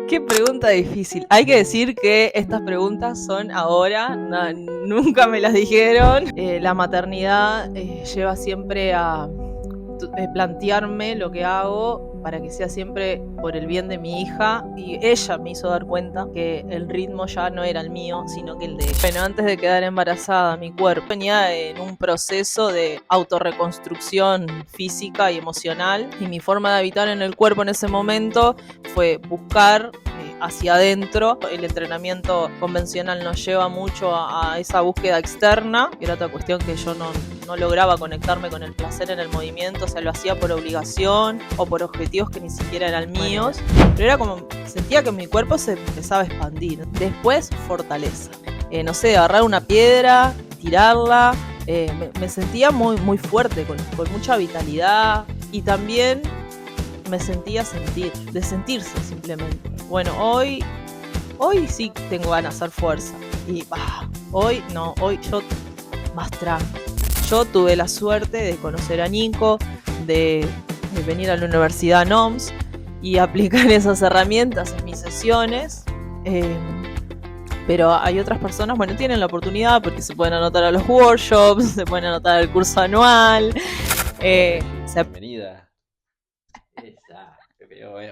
Qué pregunta difícil. Hay que decir que estas preguntas son ahora, nunca me las dijeron. La maternidad lleva siempre a plantearme lo que hago para que sea siempre por el bien de mi hija, y ella me hizo dar cuenta que el ritmo ya no era el mío, sino que el de ella. Bueno, antes de quedar embarazada, mi cuerpo venía en un proceso de autorreconstrucción física y emocional, y mi forma de habitar en el cuerpo en ese momento fue buscar hacia adentro. El entrenamiento convencional nos lleva mucho a esa búsqueda externa, que era otra cuestión que yo no lograba conectarme con el placer en el movimiento, o sea, lo hacía por obligación o por objetivos que ni siquiera eran míos, pero era como, sentía que mi cuerpo se empezaba a expandir. Después, fortaleza. No sé, agarrar una piedra, tirarla, me sentía muy fuerte, con mucha vitalidad, y también me sentía de sentirse simplemente. Bueno, hoy sí tengo ganas de hacer fuerza. Y hoy yo más tranqui. Yo tuve la suerte de conocer a Nico, de venir a la Universidad NOMS y aplicar esas herramientas en mis sesiones. Pero hay otras personas, bueno, tienen la oportunidad porque se pueden anotar a los workshops, se pueden anotar al curso anual. Bienvenida.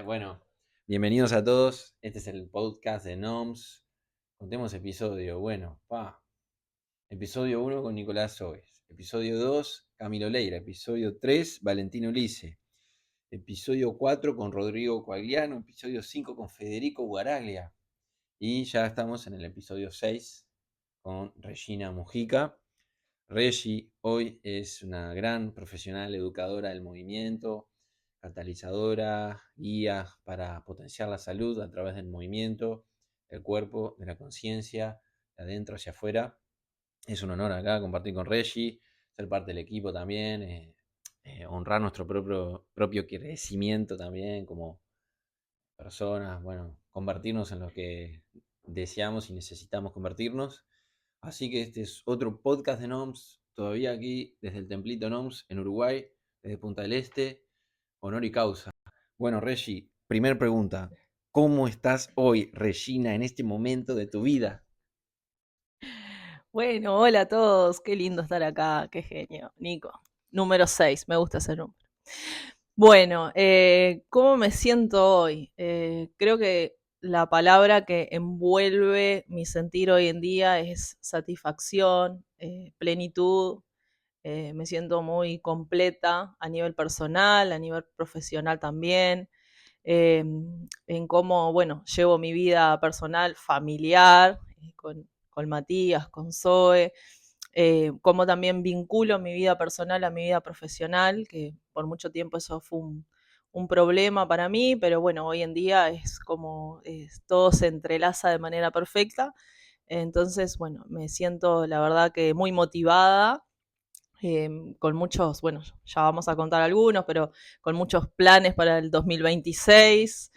Bueno, bienvenidos a todos. Este es el podcast de NOMS. Contemos episodio. Episodio 1 con Nicolás Soes. Episodio 2, Camilo Leira. Episodio 3, Valentino Ulice. Episodio 4 con Rodrigo Coagliano. Episodio 5 con Federico Guaraglia. Y ya estamos en el episodio 6 con Regina Mujica. Regi hoy es una gran profesional educadora del movimiento, catalizadora, guía para potenciar la salud a través del movimiento, del cuerpo, de la conciencia, de adentro hacia afuera. Es un honor acá compartir con Regi, ser parte del equipo también, honrar nuestro propio crecimiento también como personas, bueno, convertirnos en lo que deseamos y necesitamos convertirnos. Así que este es otro podcast de NOMS, todavía aquí desde el Templito NOMS en Uruguay, desde Punta del Este, honor y causa. Bueno, Regi, primer pregunta. ¿Cómo estás hoy, Regina, en este momento de tu vida? Bueno, hola a todos, qué lindo estar acá, qué genio. Nico, número 6, me gusta ese número. Bueno, ¿cómo me siento hoy? Creo que la palabra que envuelve mi sentir hoy en día es satisfacción, plenitud. Me siento muy completa a nivel personal, a nivel profesional también, en cómo, bueno, llevo mi vida personal, familiar, con Matías, con Zoe, cómo también vinculo mi vida personal a mi vida profesional, que por mucho tiempo eso fue un problema para mí, pero bueno, hoy en día es como todo se entrelaza de manera perfecta. Entonces, bueno, me siento la verdad que muy motivada, con muchos, bueno, ya vamos a contar algunos, pero con muchos planes para el 2026,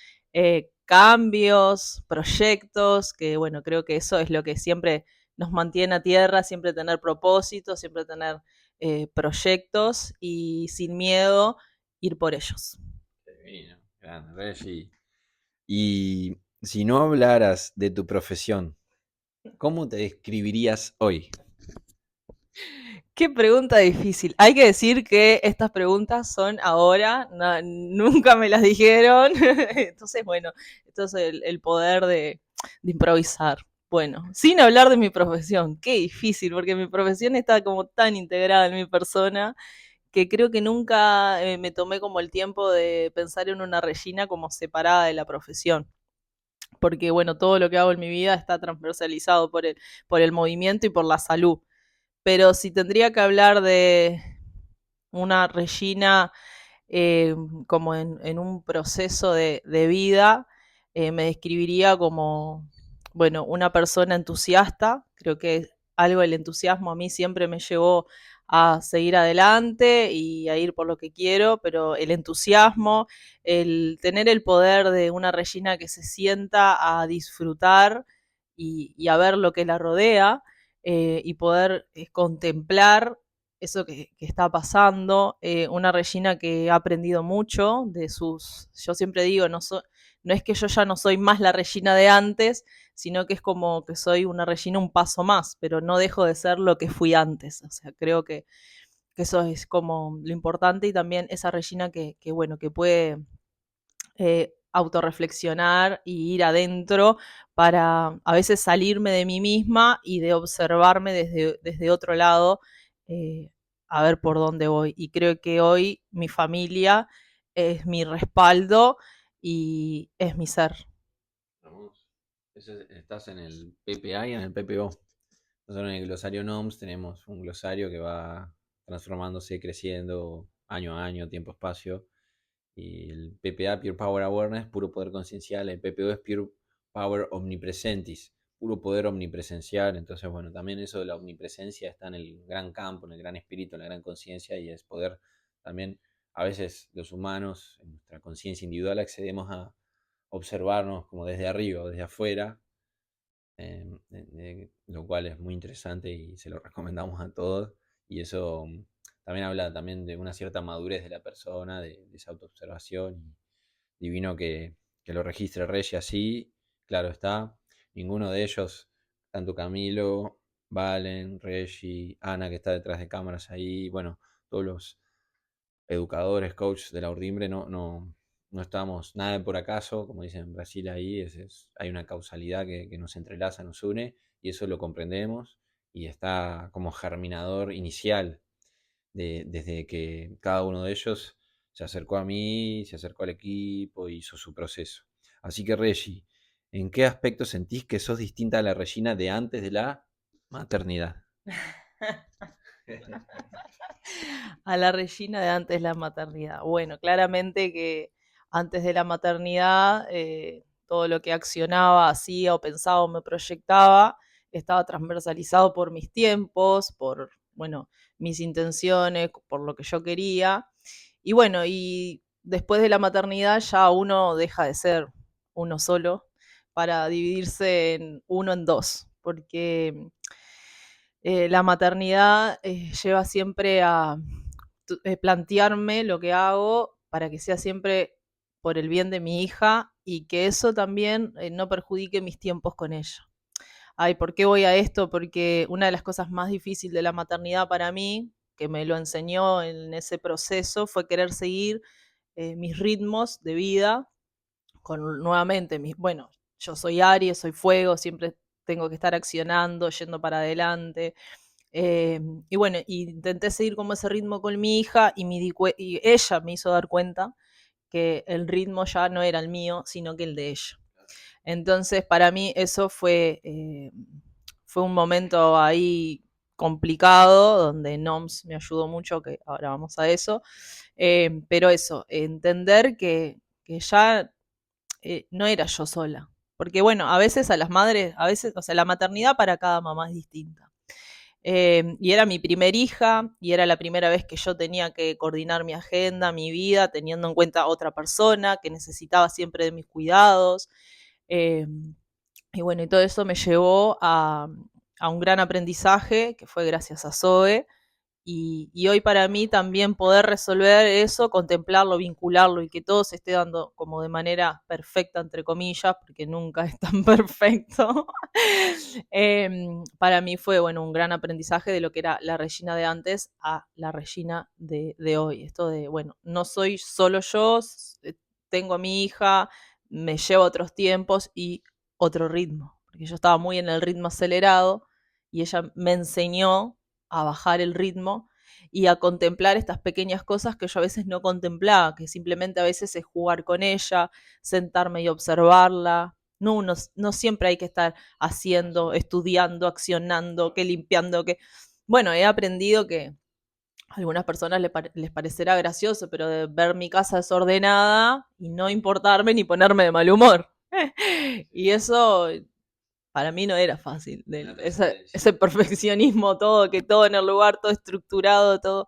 cambios, proyectos, que bueno, creo que eso es lo que siempre nos mantiene a tierra, siempre tener propósitos, siempre tener proyectos y sin miedo ir por ellos. Divino, grande, Regi. Y si no hablaras de tu profesión, ¿cómo te describirías hoy? Qué pregunta difícil. Hay que decir que estas preguntas son ahora, nunca me las dijeron. Entonces, bueno, esto es el poder de improvisar. Bueno, sin hablar de mi profesión, qué difícil, porque mi profesión está como tan integrada en mi persona que creo que nunca me tomé como el tiempo de pensar en una Regina como separada de la profesión. Porque, bueno, todo lo que hago en mi vida está transversalizado por el movimiento y por la salud. Pero si tendría que hablar de una Regina como en un proceso de vida, me describiría como, bueno, una persona entusiasta. Creo que algo del entusiasmo a mí siempre me llevó a seguir adelante y a ir por lo que quiero, pero el entusiasmo, el tener el poder de una Regina que se sienta a disfrutar y a ver lo que la rodea, y poder contemplar eso que está pasando. Una Regina que ha aprendido mucho de sus, yo siempre digo, no es que yo ya no soy más la Regina de antes, sino que es como que soy una Regina un paso más, pero no dejo de ser lo que fui antes. O sea, creo que eso es como lo importante, y también esa Regina que bueno, que puede autorreflexionar y ir adentro para a veces salirme de mí misma y de observarme desde otro lado, eh, a ver por dónde voy. Y creo que hoy mi familia es mi respaldo y es mi ser. Vamos. Estás en el PPA y en el PPO. Nosotros en el glosario NOMS tenemos un glosario que va transformándose, creciendo año a año, tiempo-espacio. Y el PPA, Pure Power Awareness, puro poder conciencial. El PPO es Pure Power Omnipresentis, puro poder omnipresencial. Entonces, bueno, también eso de la omnipresencia está en el gran campo, en el gran espíritu, en la gran conciencia, y es poder también, a veces los humanos, en nuestra conciencia individual, accedemos a observarnos como desde arriba o desde afuera, lo cual es muy interesante y se lo recomendamos a todos. Y eso también habla también de una cierta madurez de la persona, de esa autoobservación. Y divino que lo registre Reggie así, claro está. Ninguno de ellos, tanto Camilo, Valen, Reggie, Ana, que está detrás de cámaras ahí, bueno, todos los educadores, coaches de la Urdimbre, no estamos nada por acaso, como dicen en Brasil ahí, hay una causalidad que nos entrelaza, nos une, y eso lo comprendemos, y está como germinador inicial desde que cada uno de ellos se acercó a mí, se acercó al equipo, hizo su proceso. Así que Reggie, ¿en qué aspecto sentís que sos distinta a la Regina de antes de la maternidad? A la Regina de antes de la maternidad. Bueno, claramente que antes de la maternidad, todo lo que accionaba, hacía o pensaba o me proyectaba estaba transversalizado por mis tiempos, por, bueno, mis intenciones, por lo que yo quería. Y bueno, y después de la maternidad ya uno deja de ser uno solo para dividirse en uno en dos, porque la maternidad lleva siempre a plantearme lo que hago para que sea siempre por el bien de mi hija, y que eso también no perjudique mis tiempos con ella. Ay, ¿por qué voy a esto? Porque una de las cosas más difíciles de la maternidad para mí, que me lo enseñó en ese proceso, fue querer seguir mis ritmos de vida con nuevamente bueno, yo soy Aries, soy fuego, siempre tengo que estar accionando, yendo para adelante. Y bueno, intenté seguir como ese ritmo con mi hija, y ella me hizo dar cuenta que el ritmo ya no era el mío, sino que el de ella. Entonces, para mí eso fue un momento ahí complicado, donde NOMS me ayudó mucho, que ahora vamos a eso. Pero eso, entender que ya no era yo sola. Porque bueno, a veces a las madres, a veces, o sea, la maternidad para cada mamá es distinta. Y era mi primer hija, y era la primera vez que yo tenía que coordinar mi agenda, mi vida, teniendo en cuenta a otra persona que necesitaba siempre de mis cuidados. Eh, y bueno, y todo eso me llevó a un gran aprendizaje, que fue gracias a Zoe. Y hoy para mí también poder resolver eso, contemplarlo, vincularlo, y que todo se esté dando como de manera perfecta, entre comillas, porque nunca es tan perfecto. Para mí fue, bueno, un gran aprendizaje de lo que era la Regina de antes a la Regina de hoy. Esto de, bueno, no soy solo yo, tengo a mi hija, me llevo a otros tiempos y otro ritmo, porque yo estaba muy en el ritmo acelerado, y ella me enseñó a bajar el ritmo y a contemplar estas pequeñas cosas que yo a veces no contemplaba, que simplemente a veces es jugar con ella, sentarme y observarla. No siempre hay que estar haciendo, estudiando, accionando, que limpiando, que... Bueno, he aprendido que a algunas personas les parecerá gracioso, pero de ver mi casa desordenada y no importarme ni ponerme de mal humor. Y eso para mí no era fácil. Ese perfeccionismo, todo, que todo en el lugar, todo estructurado, todo.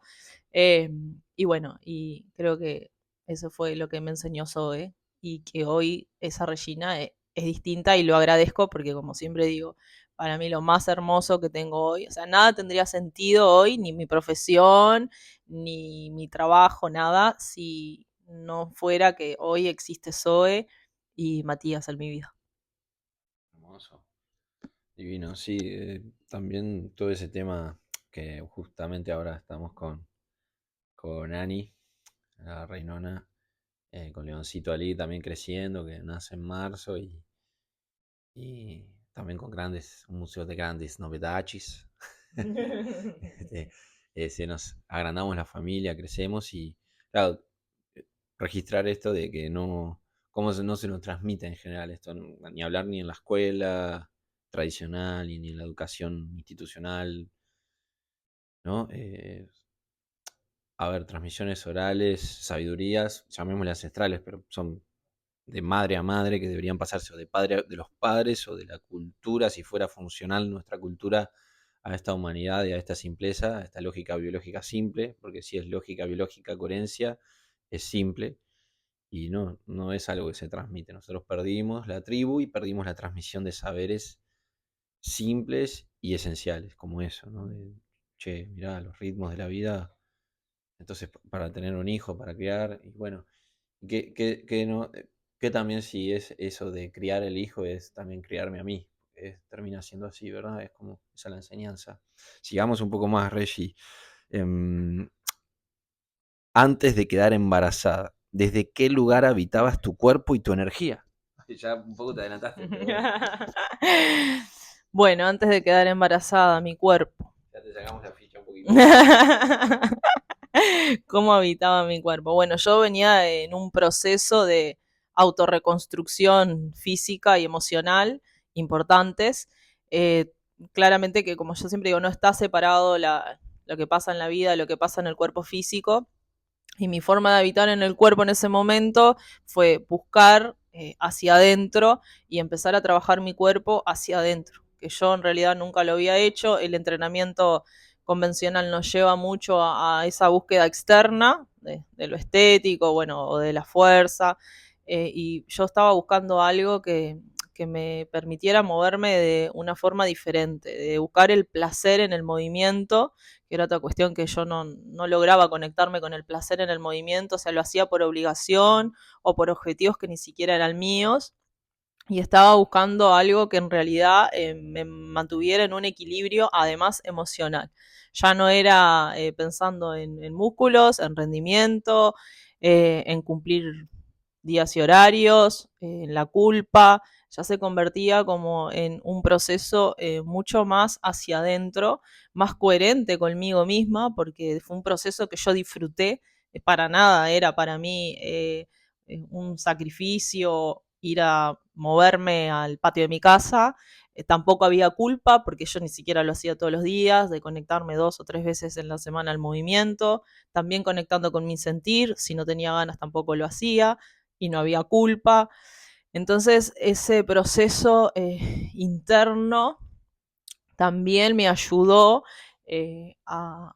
Eh, y bueno, y creo que eso fue lo que me enseñó Zoe, y que hoy esa Regina es distinta, y lo agradezco porque, como siempre digo, para mí lo más hermoso que tengo hoy, o sea, nada tendría sentido hoy, ni mi profesión, ni mi trabajo, nada, si no fuera que hoy existe Zoe, y Matías en mi vida. Hermoso. Divino, sí. También todo ese tema que justamente ahora estamos con Ani, la Reinona, con Leoncito Ali también creciendo, que nace en marzo y también con un museo de grandes novedades. Este, se nos agrandamos la familia, crecemos y, claro, registrar esto de que no se nos transmite en general esto, ni hablar ni en la escuela tradicional, ni en la educación institucional, ¿no? A ver, transmisiones orales, sabidurías, llamémosle ancestrales, pero son de madre a madre que deberían pasarse o de padre de los padres o de la cultura, si fuera funcional nuestra cultura a esta humanidad y a esta simpleza, a esta lógica biológica simple, porque si es lógica biológica, coherencia, es simple y no es algo que se transmite. Nosotros perdimos la tribu y perdimos la transmisión de saberes simples y esenciales, como eso, ¿no? Che, mirá, los ritmos de la vida, entonces para tener un hijo, para criar, y bueno, que no, que también si es eso de criar el hijo es también criarme a mí. Termina siendo así, ¿verdad? Es como esa la enseñanza. Sigamos un poco más, Reggie. Em, Antes de quedar embarazada, ¿desde qué lugar habitabas tu cuerpo y tu energía? Ya un poco te adelantaste, pero bueno. Bueno, antes de quedar embarazada, mi cuerpo. Ya te sacamos la ficha un poquito. ¿Cómo habitaba mi cuerpo? Bueno, yo venía en un proceso de autorreconstrucción física y emocional importantes. Eh, Claramente que, como yo siempre digo, no está separado lo que pasa en la vida de lo que pasa en el cuerpo físico. Y mi forma de habitar en el cuerpo en ese momento fue buscar hacia adentro y empezar a trabajar mi cuerpo hacia adentro, que yo en realidad nunca lo había hecho. El entrenamiento convencional nos lleva mucho a esa búsqueda externa de lo estético, bueno, o de la fuerza, y yo estaba buscando algo que me permitiera moverme de una forma diferente, de buscar el placer en el movimiento, que era otra cuestión que yo no lograba conectarme con el placer en el movimiento, o sea, lo hacía por obligación o por objetivos que ni siquiera eran míos, y estaba buscando algo que en realidad me mantuviera en un equilibrio, además emocional. Ya no era pensando en músculos, en rendimiento, en cumplir días y horarios, en la culpa, ya se convertía como en un proceso mucho más hacia adentro, más coherente conmigo misma, porque fue un proceso que yo disfruté. Para nada era para mí un sacrificio ir a moverme al patio de mi casa. Tampoco había culpa porque yo ni siquiera lo hacía todos los días, de conectarme 2 o 3 veces en la semana al movimiento, también conectando con mi sentir, si no tenía ganas tampoco lo hacía y no había culpa. Entonces ese proceso interno también me ayudó eh, a,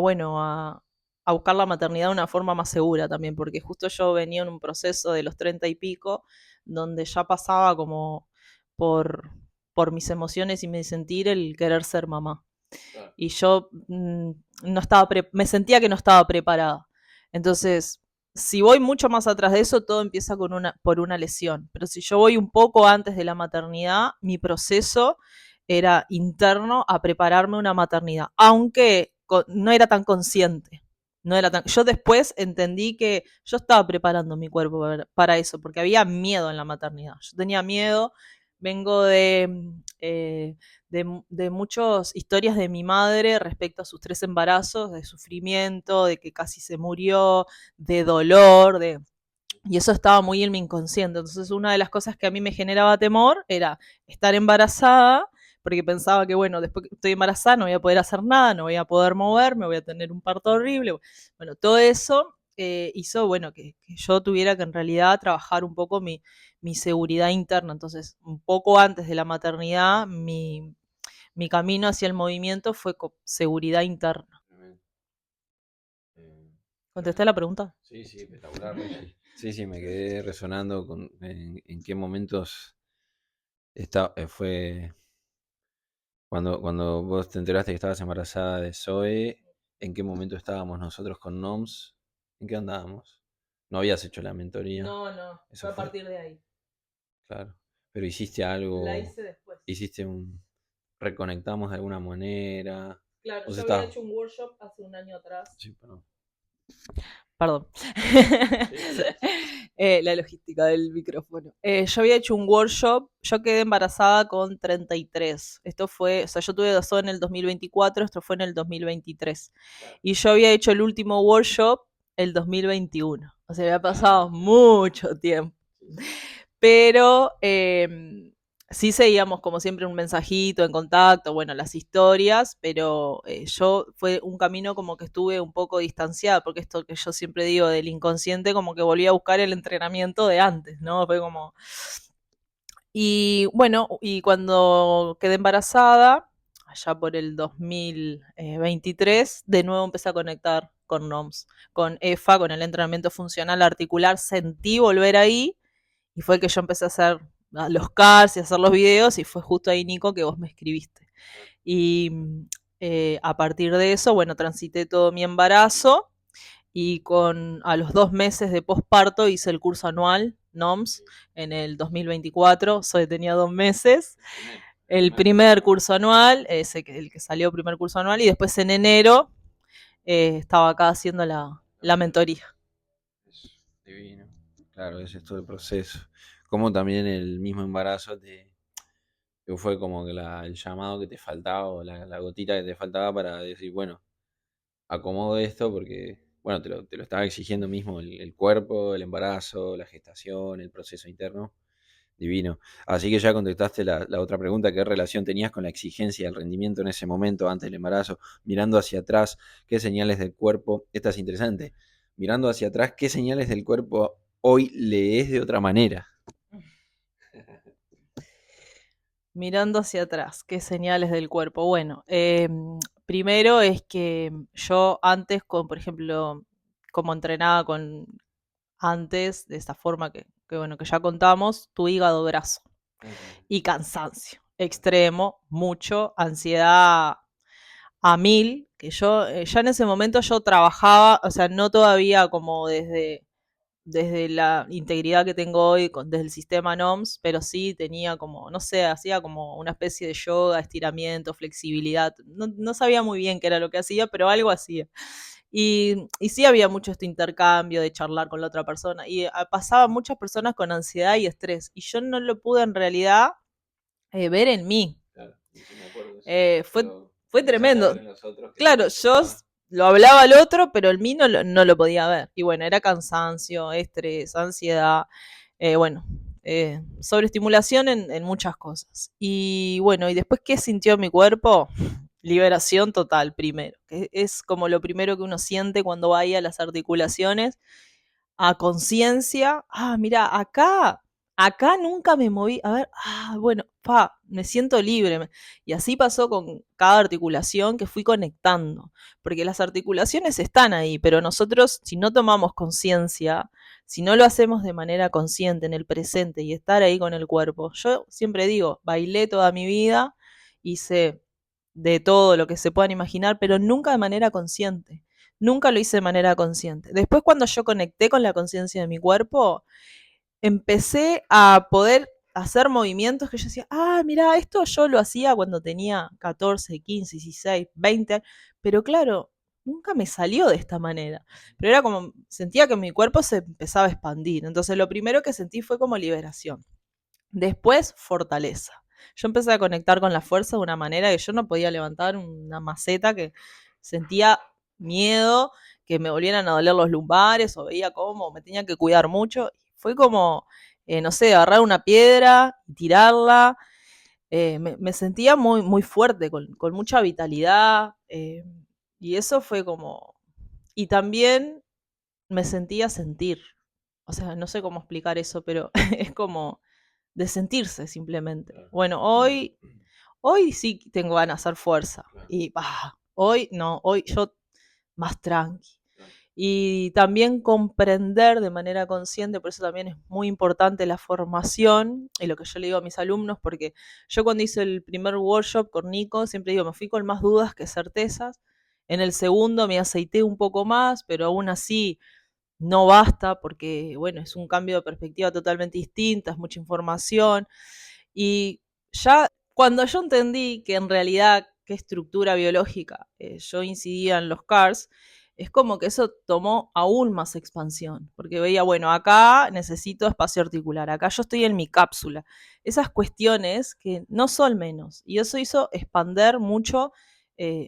bueno, a buscar la maternidad de una forma más segura también, porque justo yo venía en un proceso de los 30 y pico, donde ya pasaba como por, por mis emociones y mi sentir el querer ser mamá. Claro. Y yo no estaba me sentía que no estaba preparada. Entonces, si voy mucho más atrás de eso, todo empieza por una lesión. Pero si yo voy un poco antes de la maternidad, mi proceso era interno a prepararme una maternidad, aunque no era tan consciente. No era tan... Yo después entendí que yo estaba preparando mi cuerpo para eso, porque había miedo en la maternidad. Yo tenía miedo, vengo de muchas historias de mi madre respecto a sus 3 embarazos, de sufrimiento, de que casi se murió, de dolor, y eso estaba muy en mi inconsciente. Entonces, una de las cosas que a mí me generaba temor era estar embarazada, porque pensaba que, bueno, después que estoy embarazada no voy a poder hacer nada, no voy a poder moverme, voy a tener un parto horrible. Bueno, todo eso hizo, bueno, que yo tuviera que en realidad trabajar un poco mi seguridad interna. Entonces, un poco antes de la maternidad, mi camino hacia el movimiento fue con seguridad interna. Tremendo. ¿Contesté Tremendo. la pregunta? Sí, sí, espectacular, Reggie. Sí, sí, me quedé resonando en qué momentos fue cuando vos te enteraste que estabas embarazada de Zoe, ¿en qué momento estábamos nosotros con NOMS? ¿En qué andábamos? No habías hecho la mentoría. No, Eso fue a fue. partir de ahí. Claro. Pero hiciste La algo, hice después. hiciste un... Reconectamos de alguna manera. Claro, O sea, yo había está... hecho un workshop hace un año atrás. Sí, perdón. Perdón. Sí, dale. La logística del micrófono. Yo había hecho un workshop, yo quedé embarazada con 33. Esto fue, o sea, yo tuve Dazón en el 2024, esto fue en el 2023. Claro. Y yo había hecho el último workshop el 2021. O sea, había pasado Ah, mucho tiempo. sí, sí. Pero sí seguíamos como siempre un mensajito en contacto, bueno, las historias, pero yo fue un camino como que estuve un poco distanciada, porque esto que yo siempre digo del inconsciente, como que volví a buscar el entrenamiento de antes, ¿no? Fue como... Y bueno, y cuando quedé embarazada, allá por el 2023, de nuevo empecé a conectar con NOMS, con EFA, con el entrenamiento funcional articular, sentí volver ahí y fue que yo empecé a hacer los cars y a hacer los videos y fue justo ahí, Nico, que vos me escribiste. Y a partir de eso, bueno, transité todo mi embarazo y a los 2 meses de posparto hice el curso anual NOMS en el 2024, tenía 2 meses. El primer curso anual, el que salió primer curso anual, y después en enero estaba acá haciendo la mentoría. Es divino. Claro, ese es todo el proceso. Como también el mismo embarazo que fue como que el llamado que te faltaba o la gotita que te faltaba para decir, bueno, acomodo esto porque, bueno, te lo estaba exigiendo mismo el cuerpo, el embarazo, la gestación, el proceso interno. Divino. Así que ya contestaste la otra pregunta, ¿qué relación tenías con la exigencia del rendimiento en ese momento antes del embarazo? Mirando hacia atrás, ¿qué señales del cuerpo? Esta es interesante. Mirando hacia atrás, ¿qué señales del cuerpo hoy lees de otra manera? Mirando hacia atrás, ¿qué señales del cuerpo? Bueno, primero es que yo antes, por ejemplo, como entrenaba con antes, de esta forma bueno, que ya contamos, tu hígado graso y cansancio extremo, mucho, ansiedad a mil, que yo ya en ese momento yo trabajaba, o sea, no todavía como desde la integridad que tengo hoy desde el sistema NOMS, pero sí tenía como, no sé, hacía como una especie de yoga, estiramiento, flexibilidad. No, no sabía muy bien qué era lo que hacía, pero algo hacía. Y sí había mucho este intercambio de charlar con la otra persona. Y pasaban muchas personas con ansiedad y estrés. Y yo no lo pude en realidad ver en mí. Claro, sí me acuerdo de eso. Fue, Lo fue empezaste a tremendo. ver en los otros que Claro, te yo costaba. lo hablaba al otro, pero el mí no lo podía ver. Y bueno, era cansancio, estrés, ansiedad, bueno, sobreestimulación en muchas cosas. Y bueno, y después, ¿qué sintió mi cuerpo? Liberación total primero, que es como lo primero que uno siente cuando va ahí a las articulaciones, a conciencia, mira, acá nunca me moví, a ver, bueno, me siento libre. Y así pasó con cada articulación que fui conectando, porque las articulaciones están ahí, pero nosotros si no tomamos conciencia, si no lo hacemos de manera consciente en el presente y estar ahí con el cuerpo, yo siempre digo, bailé toda mi vida, hice de todo lo que se puedan imaginar, pero nunca de manera consciente. Nunca lo hice de manera consciente. Después, cuando yo conecté con la conciencia de mi cuerpo, empecé a poder hacer movimientos que yo decía, mira, esto yo lo hacía cuando tenía 14, 15, 16, 20, pero claro, nunca me salió de esta manera. Pero era como, sentía que mi cuerpo se empezaba a expandir. Entonces, lo primero que sentí fue como liberación. Después, fortaleza. Yo empecé a conectar con la fuerza de una manera que yo no podía levantar una maceta, que sentía miedo que me volvieran a doler los lumbares o veía cómo me tenía que cuidar mucho. Fue como, no sé, agarrar una piedra y tirarla. Me sentía muy, muy fuerte, con mucha vitalidad. Y eso fue como... Y también me sentía sentir. O sea, no sé cómo explicar eso, pero es como de sentirse simplemente. Claro. Bueno, hoy sí tengo ganas de hacer fuerza. Claro. Y hoy no, hoy yo más tranqui. Claro. Y también comprender de manera consciente, por eso también es muy importante la formación y lo que yo le digo a mis alumnos, porque yo cuando hice el primer workshop con Nico, siempre digo, me fui con más dudas que certezas. En el segundo me aceité un poco más, pero aún así no basta porque, bueno, es un cambio de perspectiva totalmente distinta, es mucha información. Y ya cuando yo entendí que en realidad qué estructura biológica yo incidía en los CARS, es como que eso tomó aún más expansión, porque veía, bueno, acá necesito espacio articular, acá yo estoy en mi cápsula. Esas cuestiones que no son menos. Y eso hizo expander mucho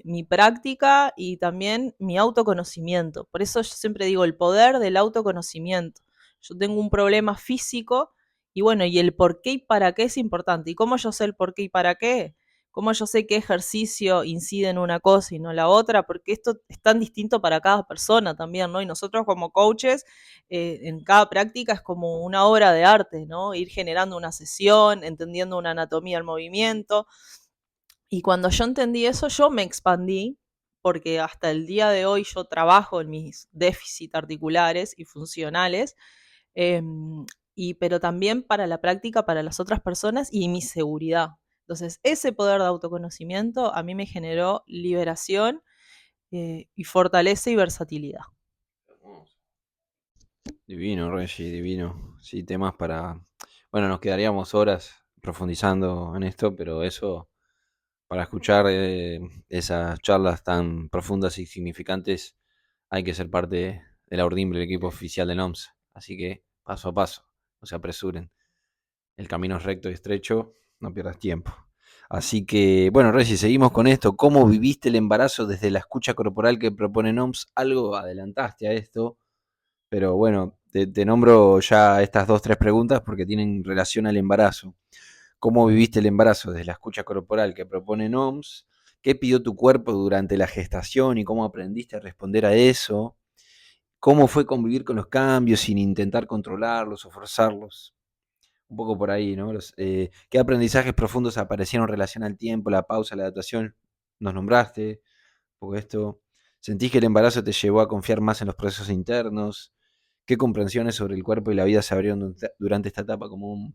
mi práctica y también mi autoconocimiento. Por eso yo siempre digo el poder del autoconocimiento. Yo tengo un problema físico y bueno, y el por qué y para qué es importante. ¿Y cómo yo sé el por qué y para qué? ¿Cómo yo sé qué ejercicio incide en una cosa y no en la otra? Porque esto es tan distinto para cada persona también, ¿no? Y nosotros como coaches, en cada práctica es como una obra de arte, ¿no? Ir generando una sesión, entendiendo una anatomía del movimiento. Y cuando yo entendí eso, yo me expandí, porque hasta el día de hoy yo trabajo en mis déficits articulares y funcionales, eh, pero también para la práctica para las otras personas y mi seguridad. Entonces, ese poder de autoconocimiento a mí me generó liberación y fortaleza y versatilidad. Divino, Reggie, divino. Sí, temas para... Bueno, nos quedaríamos horas profundizando en esto, pero eso, para escuchar esas charlas tan profundas y significantes, hay que ser parte de la urdimbre del equipo oficial de NOMS. Así que, paso a paso, no se apresuren. El camino es recto y estrecho, no pierdas tiempo. Así que, bueno, Reggie, seguimos con esto. ¿Cómo viviste el embarazo desde la escucha corporal que propone NOMS? Algo adelantaste a esto, pero bueno, te nombro ya estas 2, 3 preguntas porque tienen relación al embarazo. ¿Cómo viviste el embarazo desde la escucha corporal que propone NOMS? ¿Qué pidió tu cuerpo durante la gestación y cómo aprendiste a responder a eso? ¿Cómo fue convivir con los cambios sin intentar controlarlos o forzarlos? Un poco por ahí, ¿no? ¿Qué aprendizajes profundos aparecieron en relación al tiempo, la pausa, la adaptación? Nos nombraste, un poco esto. ¿Sentís que el embarazo te llevó a confiar más en los procesos internos? ¿Qué comprensiones sobre el cuerpo y la vida se abrieron durante esta etapa? Como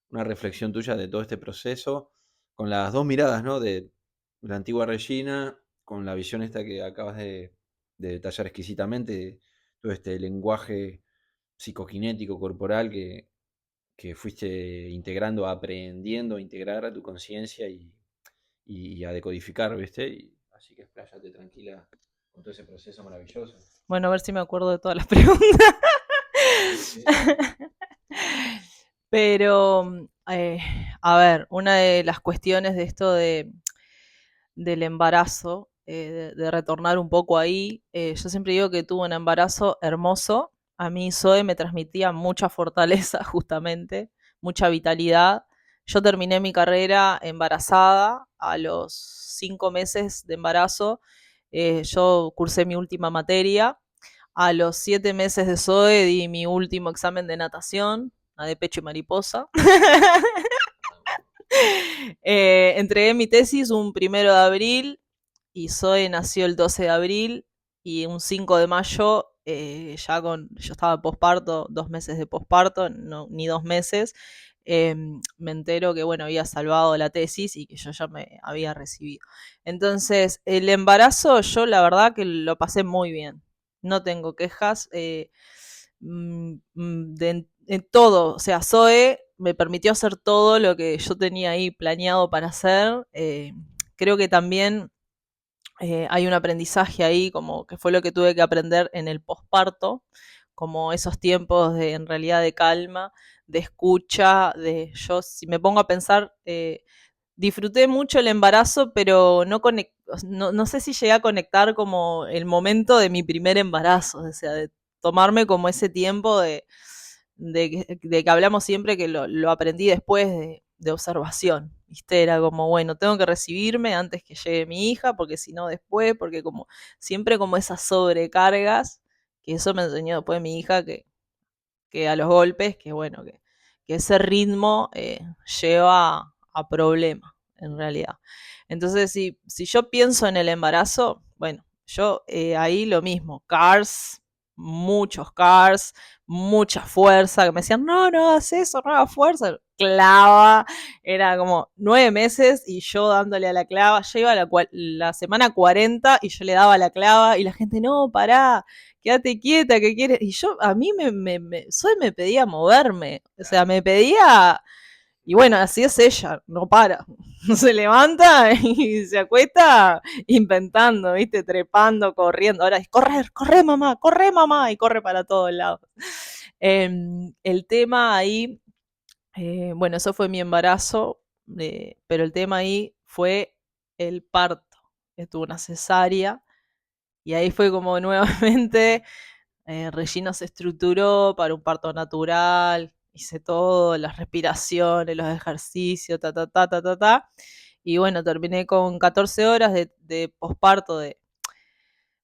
una reflexión tuya de todo este proceso, con las dos miradas, ¿no? De la antigua Regina, con la visión esta que acabas de detallar exquisitamente, todo este lenguaje psicoquinético corporal que fuiste integrando, aprendiendo a integrar a tu conciencia y a decodificar, ¿viste? Y así que expláyate tranquila con todo ese proceso maravilloso. Bueno, a ver si me acuerdo de todas las preguntas. Sí, sí. Pero, a ver, una de las cuestiones de esto del embarazo, de retornar un poco ahí, yo siempre digo que tuve un embarazo hermoso. A mí Zoe me transmitía mucha fortaleza, justamente, mucha vitalidad. Yo terminé mi carrera embarazada a los 5 meses de embarazo. Yo cursé mi última materia. A los 7 meses de Zoe di mi último examen de natación, la de pecho y mariposa. Entregué mi tesis un 1 de abril y Zoe nació el 12 de abril y un 5 de mayo, yo estaba en posparto, 2 meses de posparto, no, ni 2 meses, me entero que, bueno, había salvado la tesis y que yo ya me había recibido. Entonces, el embarazo yo la verdad que lo pasé muy bien, no tengo quejas. En todo, o sea, Zoe me permitió hacer todo lo que yo tenía ahí planeado para hacer. Creo que también hay un aprendizaje ahí, como que fue lo que tuve que aprender en el posparto, como esos tiempos de, en realidad, de calma, de escucha, de yo, si me pongo a pensar, disfruté mucho el embarazo, pero no sé si llegué a conectar como el momento de mi primer embarazo, o sea, de tomarme como ese tiempo de que hablamos siempre que lo aprendí después de observación, ¿viste? Era como, bueno, tengo que recibirme antes que llegue mi hija, porque si no después, porque como siempre como esas sobrecargas, que eso me enseñó después mi hija, que a los golpes, que bueno, que ese ritmo lleva a problemas, en realidad. Entonces, si yo pienso en el embarazo, bueno, yo ahí lo mismo, cars, muchos cars, mucha fuerza, que me decían, no, no hagas eso, no hagas fuerza, clava, era como 9 meses y yo dándole a la clava, ya iba la semana 40 y yo le daba la clava y la gente, no, pará, quédate quieta, ¿qué quieres? Y yo, a mí Zoe me pedía moverme, o sea, me pedía, y bueno, así es ella, no para, se levanta y se acuesta inventando, ¿viste? Trepando, corriendo, ahora es corre mamá, y corre para todos lados. El tema ahí, bueno, eso fue mi embarazo, pero el tema ahí fue el parto. Tuve una cesárea y ahí fue como nuevamente Regina se estructuró para un parto natural, hice todo, las respiraciones, los ejercicios, ta, ta, ta, ta, ta, ta. Y bueno, terminé con 14 horas de posparto de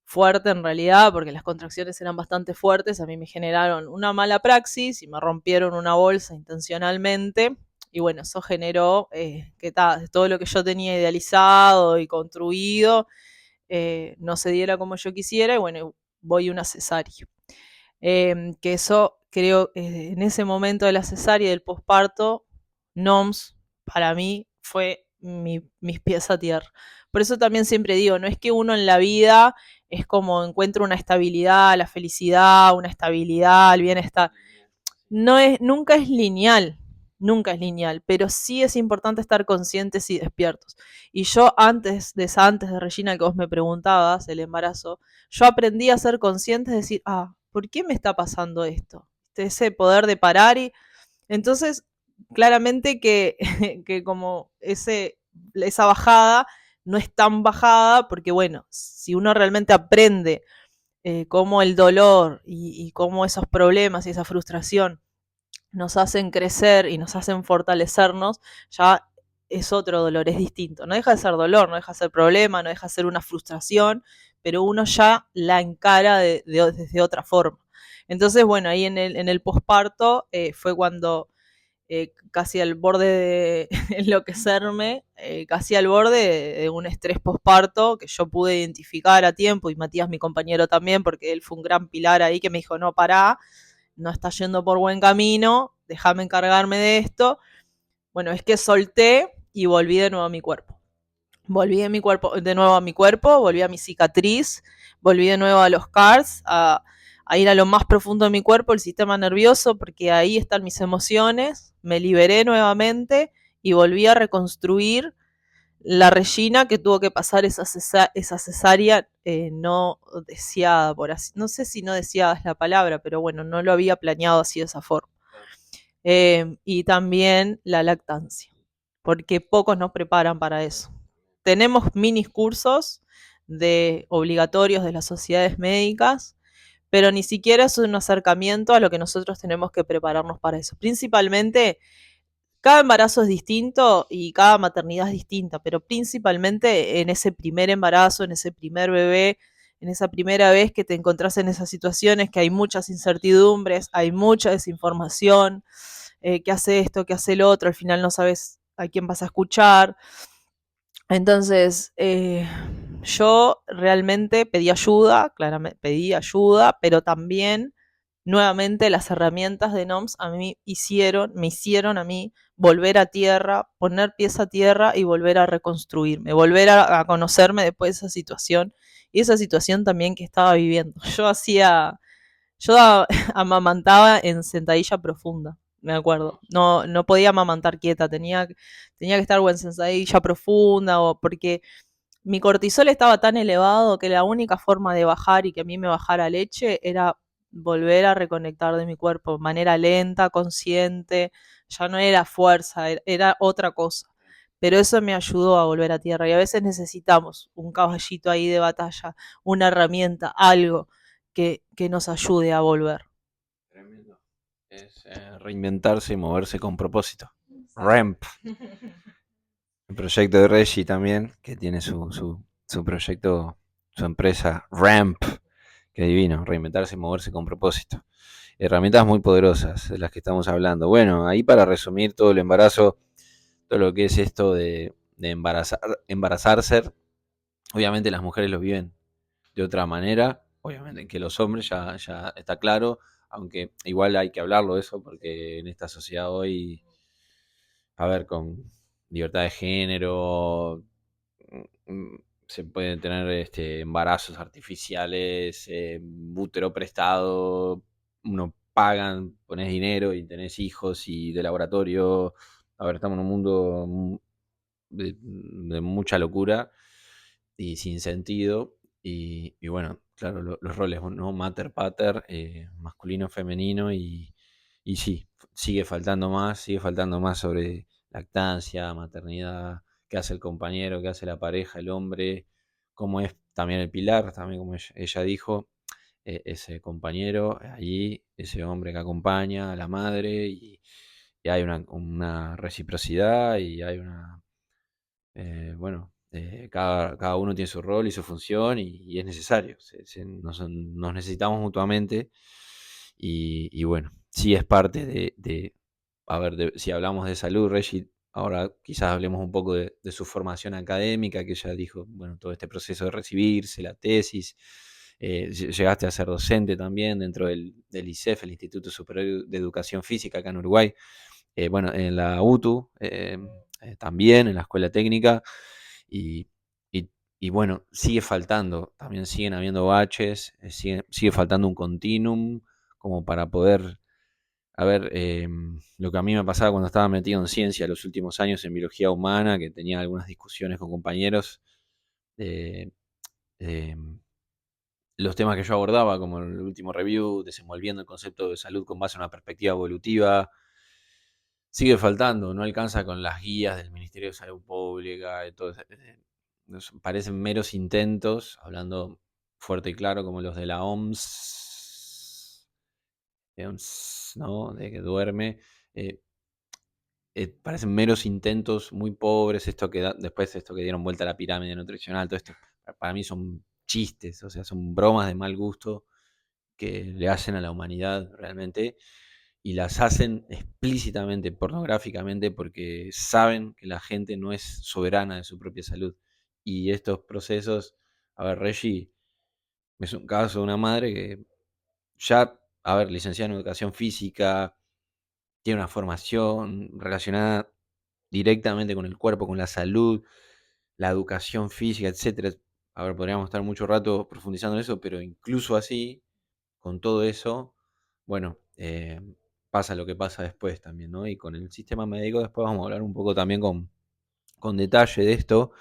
fuerte en realidad, porque las contracciones eran bastante fuertes, a mí me generaron una mala praxis y me rompieron una bolsa intencionalmente. Y bueno, eso generó que todo lo que yo tenía idealizado y construido no se diera como yo quisiera y bueno, voy a una cesárea. Que eso creo, en ese momento de la cesárea y del posparto, NOMS para mí fue mis pies a tierra. Por eso también siempre digo, no es que uno en la vida es como encuentra una estabilidad, la felicidad, una estabilidad, el bienestar. No es, nunca es lineal, pero sí es importante estar conscientes y despiertos. Y yo antes de Regina que vos me preguntabas, el embarazo, yo aprendí a ser consciente, de decir, ¿por qué me está pasando esto? Ese poder de parar y entonces claramente que, que como esa bajada no es tan bajada porque bueno, si uno realmente aprende cómo el dolor y cómo esos problemas y esa frustración nos hacen crecer y nos hacen fortalecernos, ya es otro dolor, es distinto. No deja de ser dolor, no deja de ser problema, no deja de ser una frustración, pero uno ya la encara desde otra forma. Entonces, bueno, ahí en el posparto fue cuando casi al borde de enloquecerme, casi al borde de un estrés posparto que yo pude identificar a tiempo y Matías, mi compañero también, porque él fue un gran pilar ahí que me dijo, no, pará, no está yendo por buen camino, déjame encargarme de esto. Bueno, es que solté y volví de nuevo a mi cuerpo. Volví de nuevo a mi cuerpo, volví a mi cicatriz, volví de nuevo a los CARS, a ir a lo más profundo de mi cuerpo, el sistema nervioso, porque ahí están mis emociones, me liberé nuevamente y volví a reconstruir la Regina que tuvo que pasar esa cesárea no deseada, por así, no sé si no deseada es la palabra, pero bueno, no lo había planeado así de esa forma. Y también la lactancia, porque pocos nos preparan para eso. Tenemos mini cursos obligatorios de las sociedades médicas, pero ni siquiera es un acercamiento a lo que nosotros tenemos que prepararnos para eso. Principalmente cada embarazo es distinto y cada maternidad es distinta, pero principalmente en ese primer embarazo, en ese primer bebé, en esa primera vez que te encontrás en esas situaciones que hay muchas incertidumbres, hay mucha desinformación, qué hace esto, qué hace el otro, al final no sabes a quién vas a escuchar. Entonces, yo realmente pedí ayuda, claramente pedí ayuda, pero también nuevamente las herramientas de NOMS me hicieron a mí volver a tierra, poner pies a tierra y volver a reconstruirme, volver a conocerme después de esa situación y esa situación también que estaba viviendo. Yo amamantaba en sentadilla profunda, me acuerdo. No podía amamantar quieta, tenía que estar o en sentadilla profunda o porque mi cortisol estaba tan elevado que la única forma de bajar y que a mí me bajara leche era volver a reconectar de mi cuerpo de manera lenta, consciente, ya no era fuerza, era otra cosa. Pero eso me ayudó a volver a tierra y a veces necesitamos un caballito ahí de batalla, una herramienta, algo que nos ayude a volver. Tremendo. Es reinventarse y moverse con propósito. RAMP. El proyecto de Reggie también, que tiene su proyecto, su empresa RAMP. Qué divino, reinventarse y moverse con propósito. Herramientas muy poderosas de las que estamos hablando. Bueno, ahí para resumir todo el embarazo, todo lo que es esto de embarazarse, obviamente las mujeres lo viven de otra manera, obviamente que los hombres ya está claro, aunque igual hay que hablarlo eso, porque en esta sociedad hoy, a ver, con libertad de género, se pueden tener embarazos artificiales, útero prestado, uno pagan, pones dinero y tenés hijos y de laboratorio. A ver, estamos en un mundo de mucha locura y sin sentido. Y bueno, claro, los roles, ¿no? Mater, pater, masculino, femenino y sí, sigue faltando más sobre lactancia, maternidad, qué hace el compañero, qué hace la pareja, el hombre, cómo es también el pilar, también como ella dijo, ese compañero allí, ese hombre que acompaña a la madre y hay una reciprocidad y hay una, bueno, cada uno tiene su rol y su función y es necesario, nos necesitamos mutuamente y bueno, sí es parte a ver, si hablamos de salud, Reggie, ahora quizás hablemos un poco de su formación académica, que ella dijo, bueno, todo este proceso de recibirse, la tesis, llegaste a ser docente también dentro del ISEF, el Instituto Superior de Educación Física acá en Uruguay, bueno, en la UTU también, en la Escuela Técnica, y, y- y bueno, sigue faltando, también siguen habiendo baches, sigue faltando un continuum como para poder, a ver, lo que a mí me pasaba cuando estaba metido en ciencia los últimos años en biología humana, que tenía algunas discusiones con compañeros, eh, eh, los temas que yo abordaba, como el último review, desenvolviendo el concepto de salud con base en una perspectiva evolutiva, sigue faltando, no alcanza con las guías del Ministerio de Salud Pública, de todo, parecen meros intentos, hablando fuerte y claro, como los de la OMS, ¿no? De que duerme. eh, Parecen meros intentos muy pobres, después esto que dieron vuelta a la pirámide nutricional, todo esto, para mí son chistes, o sea, son bromas de mal gusto que le hacen a la humanidad realmente y las hacen explícitamente, pornográficamente, porque saben que la gente no es soberana de su propia salud. Y estos procesos, a ver, Reggie es un caso de una madre que ya, a ver, licenciada en educación física, tiene una formación relacionada directamente con el cuerpo, con la salud, la educación física, etcétera. A ver, podríamos estar mucho rato profundizando en eso, pero incluso así, con todo eso, bueno, pasa lo que pasa después también, ¿no? Y con el sistema médico después vamos a hablar un poco también con detalle de esto.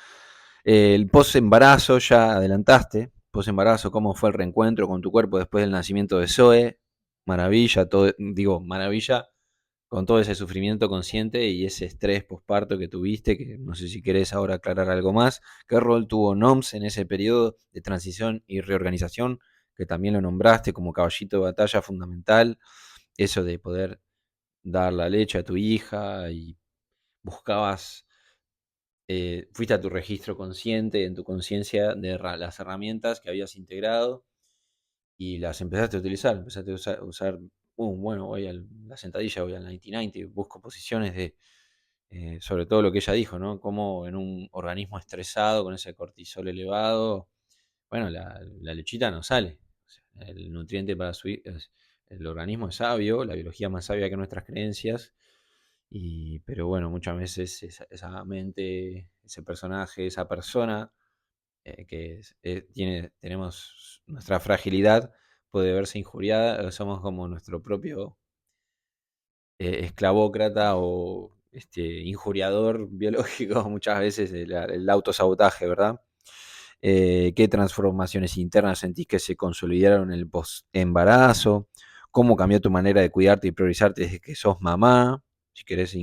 El post-embarazo, ya adelantaste, post-embarazo, cómo fue el reencuentro con tu cuerpo después del nacimiento de Zoe, maravilla, todo, digo, maravilla, con todo ese sufrimiento consciente y ese estrés posparto que tuviste, que no sé si querés ahora aclarar algo más. ¿Qué rol tuvo NOMS en ese periodo de transición y reorganización? Que también lo nombraste como caballito de batalla fundamental, eso de poder dar la leche a tu hija y buscabas, fuiste a tu registro consciente, en tu conciencia de las herramientas que habías integrado y las empezaste a utilizar, empezaste a usar bueno, voy a la sentadilla, voy al 90-90, busco posiciones sobre todo lo que ella dijo, ¿no? Como en un organismo estresado, con ese cortisol elevado, bueno, la lechita no sale. O sea, el nutriente para el organismo es sabio, la biología más sabia que nuestras creencias, pero bueno, muchas veces esa mente, ese personaje, esa persona tenemos nuestra fragilidad, puede verse injuriada, somos como nuestro propio esclavócrata o injuriador biológico, muchas veces el autosabotaje, ¿verdad? ¿Qué transformaciones internas sentís que se consolidaron en el post-embarazo? ¿Cómo cambió tu manera de cuidarte y priorizarte desde que sos mamá? Si querés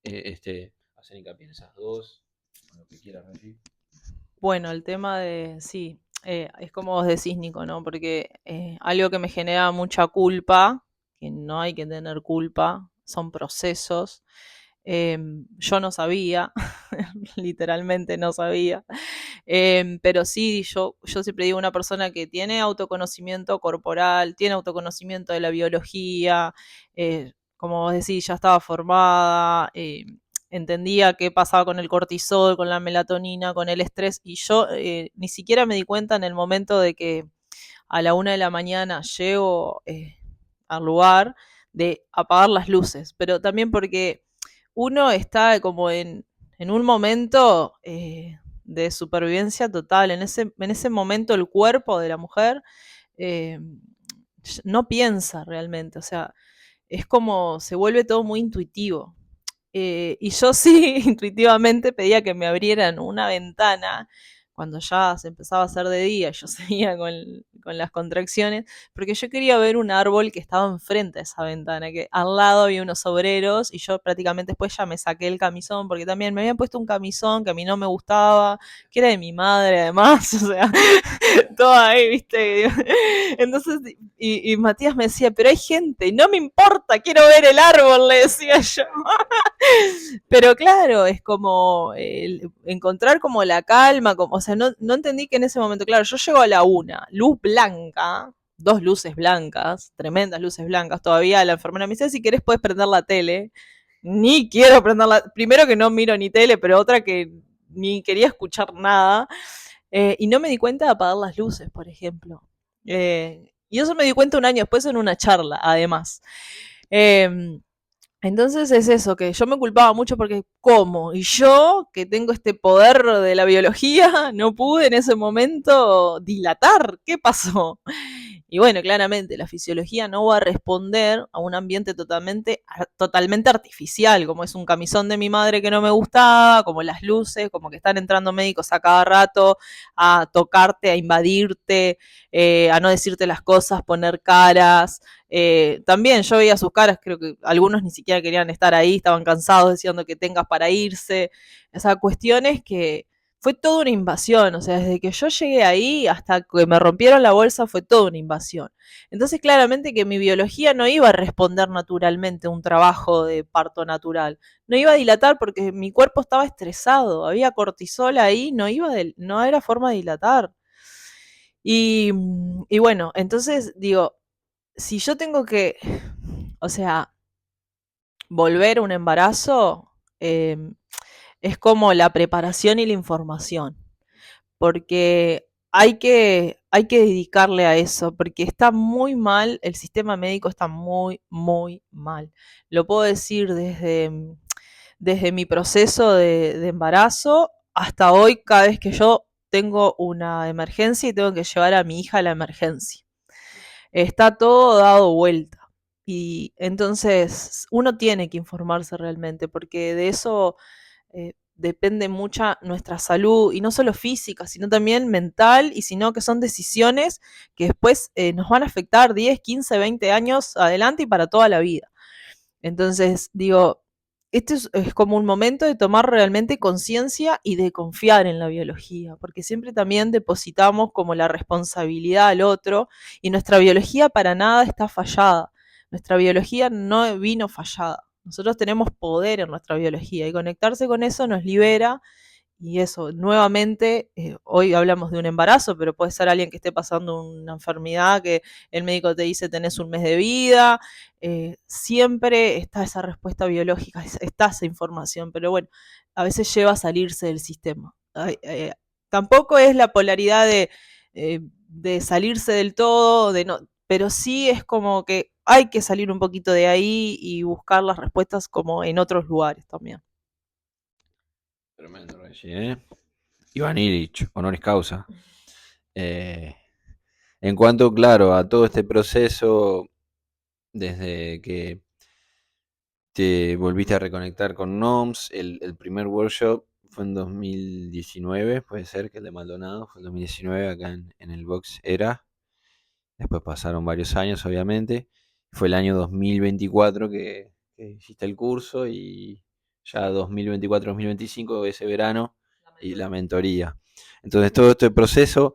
hacer hincapié en esas dos, lo que quieras, Reggie. Bueno, el tema de, sí, es como vos decís, Nico, ¿no? Porque algo que me genera mucha culpa, que no hay que tener culpa, son procesos. Yo no sabía, literalmente no sabía, pero sí, yo siempre digo una persona que tiene autoconocimiento corporal, tiene autoconocimiento de la biología, como vos decís, ya estaba formada, entendía qué pasaba con el cortisol, con la melatonina, con el estrés, y yo ni siquiera me di cuenta en el momento de que a la 1 de la mañana llego al lugar de apagar las luces, pero también porque uno está como en un momento de supervivencia total. En ese momento el cuerpo de la mujer eh, no piensa realmente, o sea, es como se vuelve todo muy intuitivo. Y yo sí, intuitivamente pedía que me abrieran una ventana cuando ya se empezaba a hacer de día, yo seguía con las contracciones, porque yo quería ver un árbol que estaba enfrente de esa ventana, que al lado había unos obreros y yo prácticamente después ya me saqué el camisón, porque también me habían puesto un camisón que a mí no me gustaba, que era de mi madre además, o sea, todo ahí, viste. Entonces, y Matías me decía, pero hay gente, no me importa, quiero ver el árbol, le decía yo. Pero claro, es como encontrar como la calma, como, o sea, no entendí que en ese momento, claro, yo llego a la 1, luz blanca, 2 luces blancas, tremendas luces blancas, todavía la enfermera me dice, si querés puedes prender la tele, ni quiero prenderla, primero que no miro ni tele, pero otra que ni quería escuchar nada, y no me di cuenta de apagar las luces, por ejemplo. Y eso me di cuenta un año después en una charla, además. Eh, entonces es eso, que yo me culpaba mucho porque ¿cómo? Y yo, que tengo este poder de la biología, no pude en ese momento dilatar. ¿Qué pasó? Y bueno, claramente la fisiología no va a responder a un ambiente totalmente artificial, como es un camisón de mi madre que no me gustaba, como las luces, como que están entrando médicos a cada rato a tocarte, a invadirte, a no decirte las cosas, poner caras. También yo veía sus caras, creo que algunos ni siquiera querían estar ahí, estaban cansados diciendo que tengas para irse. O sea, cuestiones que fue toda una invasión, o sea, desde que yo llegué ahí hasta que me rompieron la bolsa fue toda una invasión. Entonces, claramente que mi biología no iba a responder naturalmente a un trabajo de parto natural, no iba a dilatar porque mi cuerpo estaba estresado, había cortisol ahí, no era forma de dilatar. Y, y bueno, entonces digo, si yo tengo que, o sea, volver a un embarazo, es como la preparación y la información, porque hay que dedicarle a eso, porque está muy mal, el sistema médico está muy, muy mal. Lo puedo decir desde mi proceso de embarazo hasta hoy, cada vez que yo tengo una emergencia y tengo que llevar a mi hija a la emergencia. Está todo dado vuelta. Y entonces uno tiene que informarse realmente, porque de eso depende mucha nuestra salud, y no solo física, sino también mental, y sino que son decisiones que después nos van a afectar 10, 15, 20 años adelante y para toda la vida. Entonces, digo, este es como un momento de tomar realmente conciencia y de confiar en la biología, porque siempre también depositamos como la responsabilidad al otro, y nuestra biología para nada está fallada. Nuestra biología no vino fallada. Nosotros tenemos poder en nuestra biología y conectarse con eso nos libera. Y eso, nuevamente, hoy hablamos de un embarazo, pero puede ser alguien que esté pasando una enfermedad que el médico te dice tenés un mes de vida. Siempre está esa respuesta biológica, está esa información, pero bueno, a veces lleva a salirse del sistema. Tampoco es la polaridad de salirse del todo, de no, pero sí es como que hay que salir un poquito de ahí y buscar las respuestas como en otros lugares también. Tremendo, Reggie, ¿eh? Iván Illich, honoris causa. Eh, en cuanto, claro, a todo este proceso, desde que te volviste a reconectar con NOMS, el primer workshop fue en 2019, puede ser que el de Maldonado fue en 2019 acá en el Box Era. Después pasaron varios años, obviamente. Fue el año 2024 que hiciste el curso, y ya 2024-2025 ese verano y la mentoría. Entonces todo este proceso,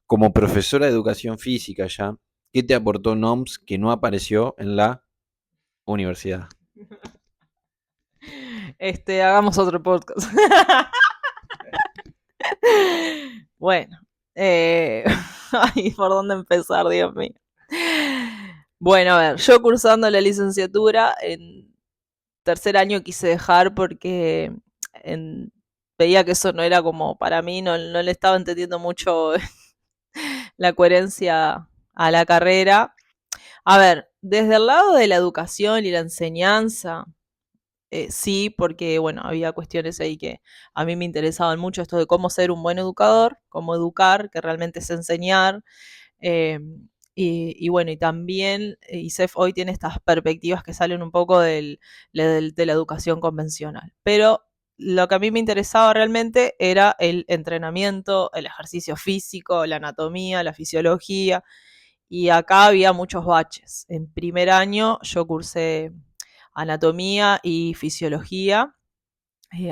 como profesora de educación física ya, ¿qué te aportó NOMS que no apareció en la universidad? Hagamos otro podcast. Bueno, ay, ¿por dónde empezar, Dios mío? Bueno, a ver, yo cursando la licenciatura, en tercer año quise dejar porque en- veía que eso no era como para mí, no le estaba entendiendo mucho la coherencia a la carrera. A ver, desde el lado de la educación y la enseñanza, sí, porque bueno, había cuestiones ahí que a mí me interesaban mucho, esto de cómo ser un buen educador, cómo educar, que realmente es enseñar. eh, y bueno, y también ISEF hoy tiene estas perspectivas que salen un poco de la educación convencional. Pero lo que a mí me interesaba realmente era el entrenamiento, el ejercicio físico, la anatomía, la fisiología, y acá había muchos baches. En primer año yo cursé anatomía y fisiología.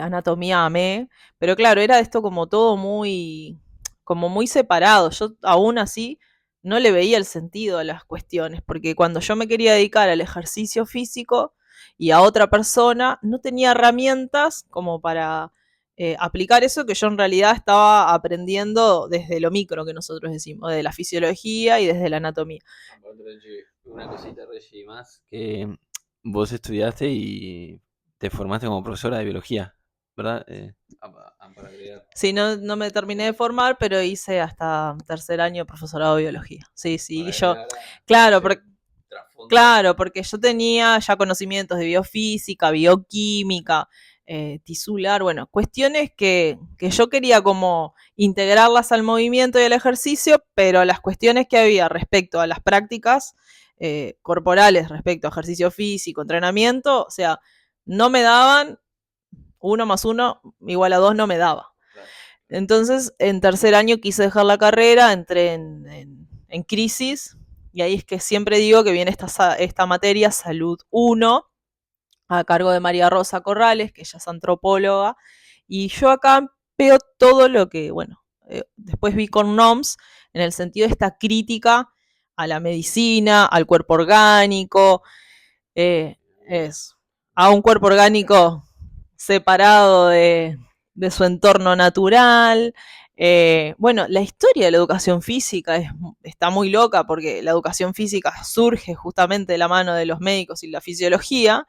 Anatomía amé, pero claro, era esto como muy separado. Yo aún así no le veía el sentido a las cuestiones, porque cuando yo me quería dedicar al ejercicio físico y a otra persona, no tenía herramientas como para aplicar eso que yo en realidad estaba aprendiendo desde lo micro que nosotros decimos, de la fisiología y desde la anatomía. Una cosita, Reggie, más que vos estudiaste y te formaste como profesora de biología, ¿verdad? Para agregar. Sí, no me terminé de formar, pero hice hasta tercer año profesorado de biología. Sí, sí, Para yo, agregar claro, ese porque, trasfondo. claro, porque yo tenía ya conocimientos de biofísica, bioquímica, tisular, bueno, cuestiones que yo quería como integrarlas al movimiento y al ejercicio, pero las cuestiones que había respecto a las prácticas corporales, respecto a ejercicio físico, entrenamiento, o sea, no me daban 1 más 1 = 2, no me daba. Claro. Entonces, en tercer año quise dejar la carrera, entré en crisis, y ahí es que siempre digo que viene esta materia, Salud 1, a cargo de María Rosa Corrales, que ella es antropóloga, y yo acá veo todo lo que, bueno, después vi con NOMS, en el sentido de esta crítica a la medicina, al cuerpo orgánico, es a un cuerpo orgánico separado de su entorno natural. Bueno, la historia de la educación física está muy loca porque la educación física surge justamente de la mano de los médicos y la fisiología.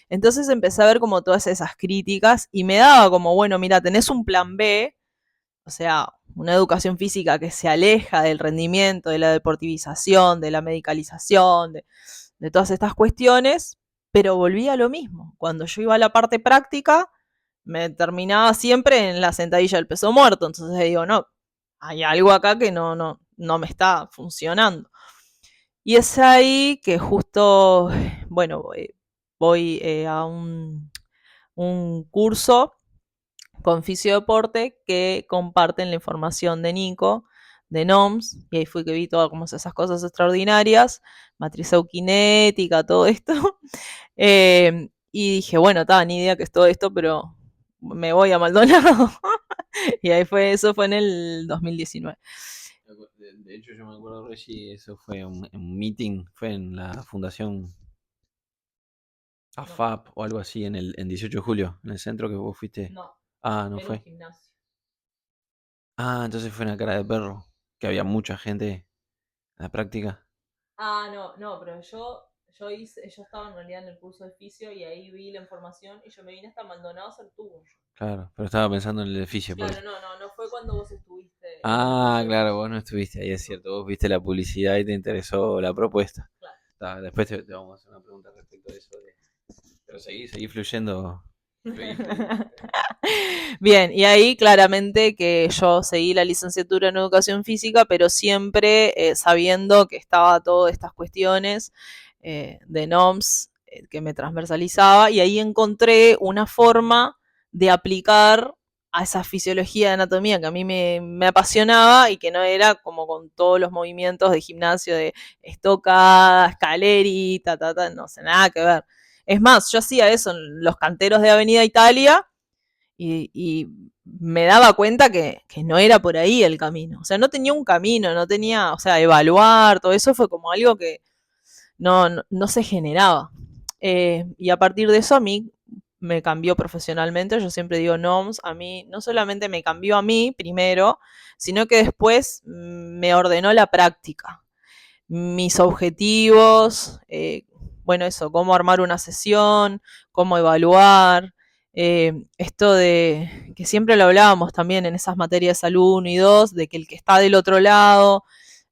Entonces empecé a ver como todas esas críticas y me daba como, bueno, mira, tenés un plan B, o sea, una educación física que se aleja del rendimiento, de la deportivización, de la medicalización, de todas estas cuestiones, pero volvía a lo mismo. Cuando yo iba a la parte práctica, me terminaba siempre en la sentadilla del peso muerto. Entonces digo, no, hay algo acá que no me está funcionando. Y es ahí que justo, bueno, voy a un curso con Fisiodeporte que comparten la información de Nico, de NOMS, y ahí fui que vi todas como esas cosas extraordinarias, matriz eukinética, todo esto. Y dije, bueno, ni idea que es todo esto, pero me voy a Maldonado. Y ahí eso fue en el 2019. De hecho, yo me acuerdo, Reggie, eso fue un meeting, fue en la Fundación AFAP o algo así, en 18 de julio, en el centro que vos fuiste. No, Ah, no en un fue. gimnasio. Ah, entonces fue una cara de perro, que había mucha gente en la práctica. No, pero yo estaba en realidad en el curso de fisio y ahí vi la información y yo me vine hasta Maldonado a hacer tubo. Claro, pero estaba pensando en el edificio por Claro, eso. no fue cuando vos estuviste en el Ah, curso de claro, fisio. vos no estuviste ahí, es cierto. Vos viste la publicidad y te interesó la propuesta. Claro. Después te vamos a hacer una pregunta respecto a eso. Pero seguí fluyendo. Seguí fluyendo. Bien, y ahí claramente que yo seguí la licenciatura en educación física, pero siempre sabiendo que estaba todas estas cuestiones de NOMS que me transversalizaba, y ahí encontré una forma de aplicar a esa fisiología de anatomía que a mí me apasionaba y que no era como con todos los movimientos de gimnasio de estocada, escalerita, no sé, nada que ver. Es más, yo hacía eso en los canteros de Avenida Italia y me daba cuenta que no era por ahí el camino. O sea, no tenía un camino, no tenía, o sea, evaluar, todo eso fue como algo que no se generaba. Y a partir de eso a mí me cambió profesionalmente. Yo siempre digo NOMS, a mí no solamente me cambió a mí primero, sino que después me ordenó la práctica. Mis objetivos, bueno, eso, cómo armar una sesión, cómo evaluar, esto de que siempre lo hablábamos también en esas materias de salud 1 y 2, de que el que está del otro lado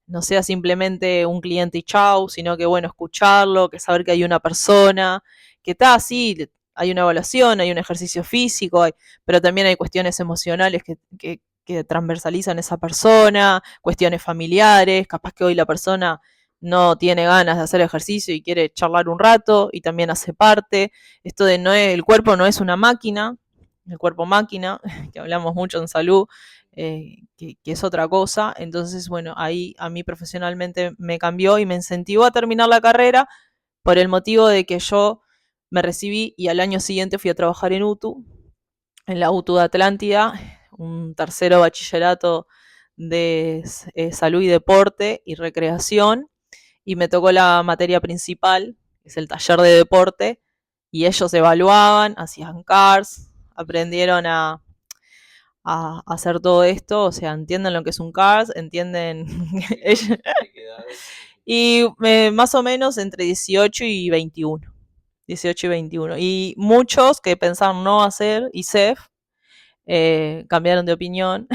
no sea simplemente un cliente y chau, sino que bueno, escucharlo, que saber que hay una persona, que está así, hay una evaluación, hay un ejercicio físico, pero también hay cuestiones emocionales que transversalizan esa persona, cuestiones familiares, capaz que hoy la persona no tiene ganas de hacer ejercicio y quiere charlar un rato y también hace parte. Esto de no es, el cuerpo no es una máquina, el cuerpo máquina, que hablamos mucho en salud, que es otra cosa. Entonces, bueno, ahí a mí profesionalmente me cambió y me incentivó a terminar la carrera por el motivo de que yo me recibí y al año siguiente fui a trabajar en UTU, en la UTU de Atlántida, un tercero bachillerato de salud y deporte y recreación, y me tocó la materia principal, que es el taller de deporte, y ellos evaluaban, hacían CARS, aprendieron a hacer todo esto, o sea, entienden lo que es un CARS, entienden... y más o menos entre 18 y 21. 18 y 21. Y muchos que pensaban no hacer ISEF cambiaron de opinión.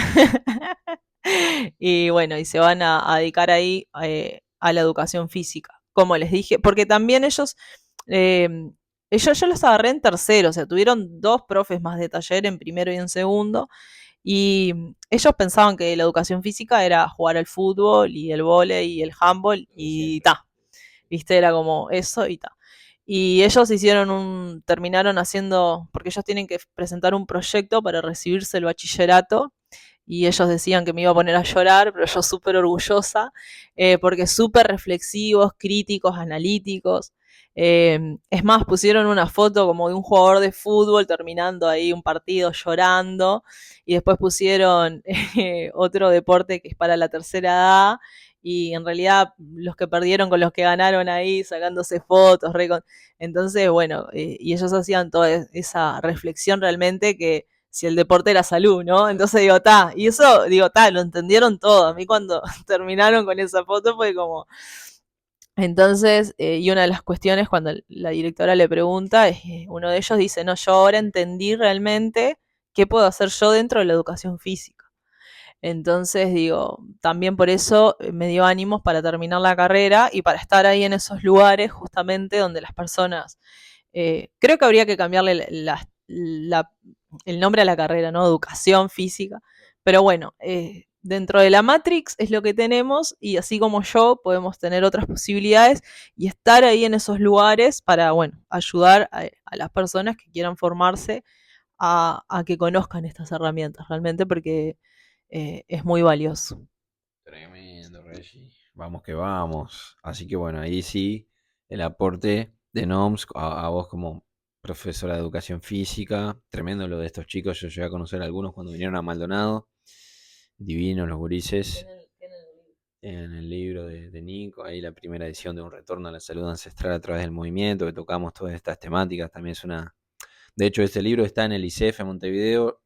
Y bueno, y se van a dedicar ahí a la educación física. Como les dije, porque también eh, ellos yo los agarré en tercero, o sea, tuvieron dos profes más de taller en primero y en segundo, y ellos pensaban que la educación física era jugar al fútbol y el vóley y el handball y ta, viste, era como eso y ta. Y ellos terminaron haciendo, porque ellos tienen que presentar un proyecto para recibirse el bachillerato, y ellos decían que me iba a poner a llorar, pero yo súper orgullosa, porque súper reflexivos, críticos, analíticos. Es más, pusieron una foto como de un jugador de fútbol terminando ahí un partido llorando, y después pusieron otro deporte que es para la tercera edad, y en realidad los que perdieron con los que ganaron ahí, sacándose fotos, entonces, bueno, y ellos hacían toda esa reflexión realmente que si el deporte era salud, ¿no? Entonces digo, ta, y eso, digo, ta, lo entendieron todo. A mí cuando terminaron con esa foto fue como... Entonces, y una de las cuestiones cuando la directora le pregunta, uno de ellos dice, no, yo ahora entendí realmente qué puedo hacer yo dentro de la educación física. Entonces, digo, también por eso me dio ánimos para terminar la carrera y para estar ahí en esos lugares justamente donde las personas, creo que habría que cambiarle el nombre a la carrera, ¿no? Educación física. Pero bueno, dentro de la Matrix es lo que tenemos y así como yo podemos tener otras posibilidades y estar ahí en esos lugares para, bueno, ayudar a las personas que quieran formarse a que conozcan estas herramientas realmente porque es muy valioso. Tremendo, Reggie. Vamos que vamos. Así que bueno, ahí sí, el aporte de NOMS a vos como profesora de educación física. Tremendo lo de estos chicos. Yo llegué a conocer a algunos cuando vinieron a Maldonado. Divinos los gurises. En el libro de Nico, ahí la primera edición de Un retorno a la salud ancestral a través del movimiento, que tocamos todas estas temáticas. También es una... De hecho, este libro está en el ICEF en Montevideo.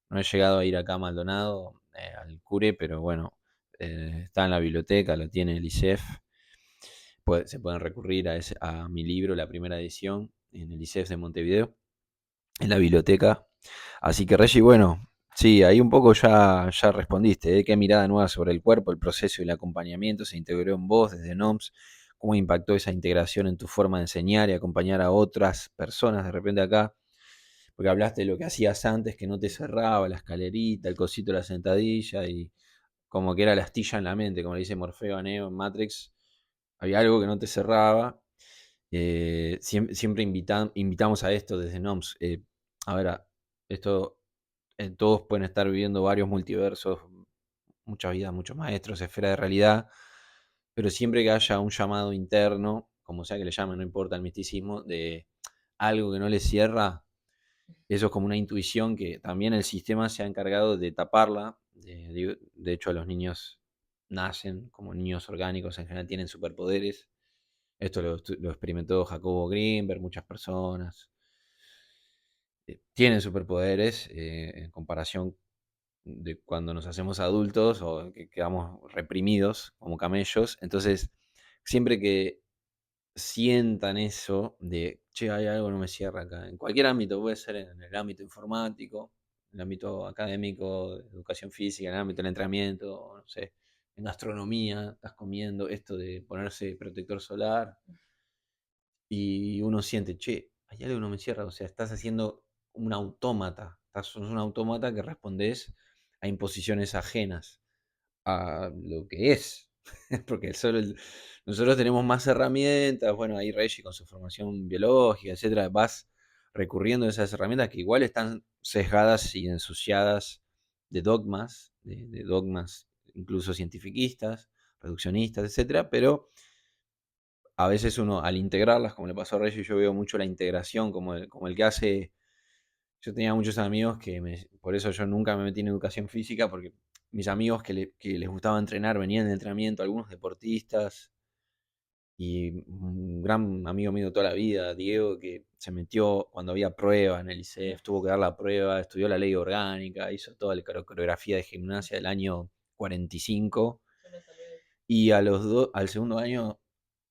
No he llegado a ir acá a Maldonado, al Cure, pero bueno, está en la biblioteca, lo tiene el ICEF. Se pueden recurrir a mi libro, la primera edición, en el ICEF de Montevideo, en la biblioteca. Así que, Reggie, bueno, sí, ahí un poco ya respondiste. ¿Qué mirada nueva sobre el cuerpo, el proceso y el acompañamiento se integró en vos desde NOMS? ¿Cómo impactó esa integración en tu forma de enseñar y acompañar a otras personas de repente acá? Porque hablaste de lo que hacías antes, que no te cerraba la escalerita, el cosito de la sentadilla y como que era la astilla en la mente, como le dice Morfeo a Neo en Matrix, había algo que no te cerraba. Siempre invitamos a esto desde NOMS. A ver, esto todos pueden estar viviendo varios multiversos, muchas vidas, muchos maestros, esfera de realidad, pero siempre que haya un llamado interno, como sea que le llamen, no importa el misticismo, de algo que no le cierra, eso es como una intuición que también el sistema se ha encargado de taparla. De hecho, los niños nacen como niños orgánicos, en general tienen superpoderes. Esto lo experimentó Jacobo Greenberg, muchas personas. Tienen superpoderes en comparación de cuando nos hacemos adultos o que quedamos reprimidos como camellos. Entonces, siempre que sientan eso de, che, hay algo que no me cierra acá, en cualquier ámbito, puede ser en el ámbito informático, en el ámbito académico, de educación física, en el ámbito del entrenamiento, no sé, en gastronomía, estás comiendo esto de ponerse protector solar y uno siente, che, hay algo que no me cierra, o sea, estás haciendo un autómata, sos un autómata que respondes a imposiciones ajenas a lo que es, porque nosotros tenemos más herramientas, bueno, ahí Reggie con su formación biológica, etcétera, vas recurriendo a esas herramientas que igual están sesgadas y ensuciadas de dogmas, de dogmas incluso cientifiquistas, reduccionistas, etcétera, pero a veces uno al integrarlas, como le pasó a Reggie, yo veo mucho la integración como el que hace. Yo tenía muchos amigos por eso yo nunca me metí en educación física, porque mis amigos que les gustaba entrenar venían de entrenamiento, algunos deportistas, y un gran amigo mío de toda la vida, Diego, que se metió cuando había prueba en el ICEF, tuvo que dar la prueba, estudió la ley orgánica, hizo toda la coreografía de gimnasia del año 45, y al segundo año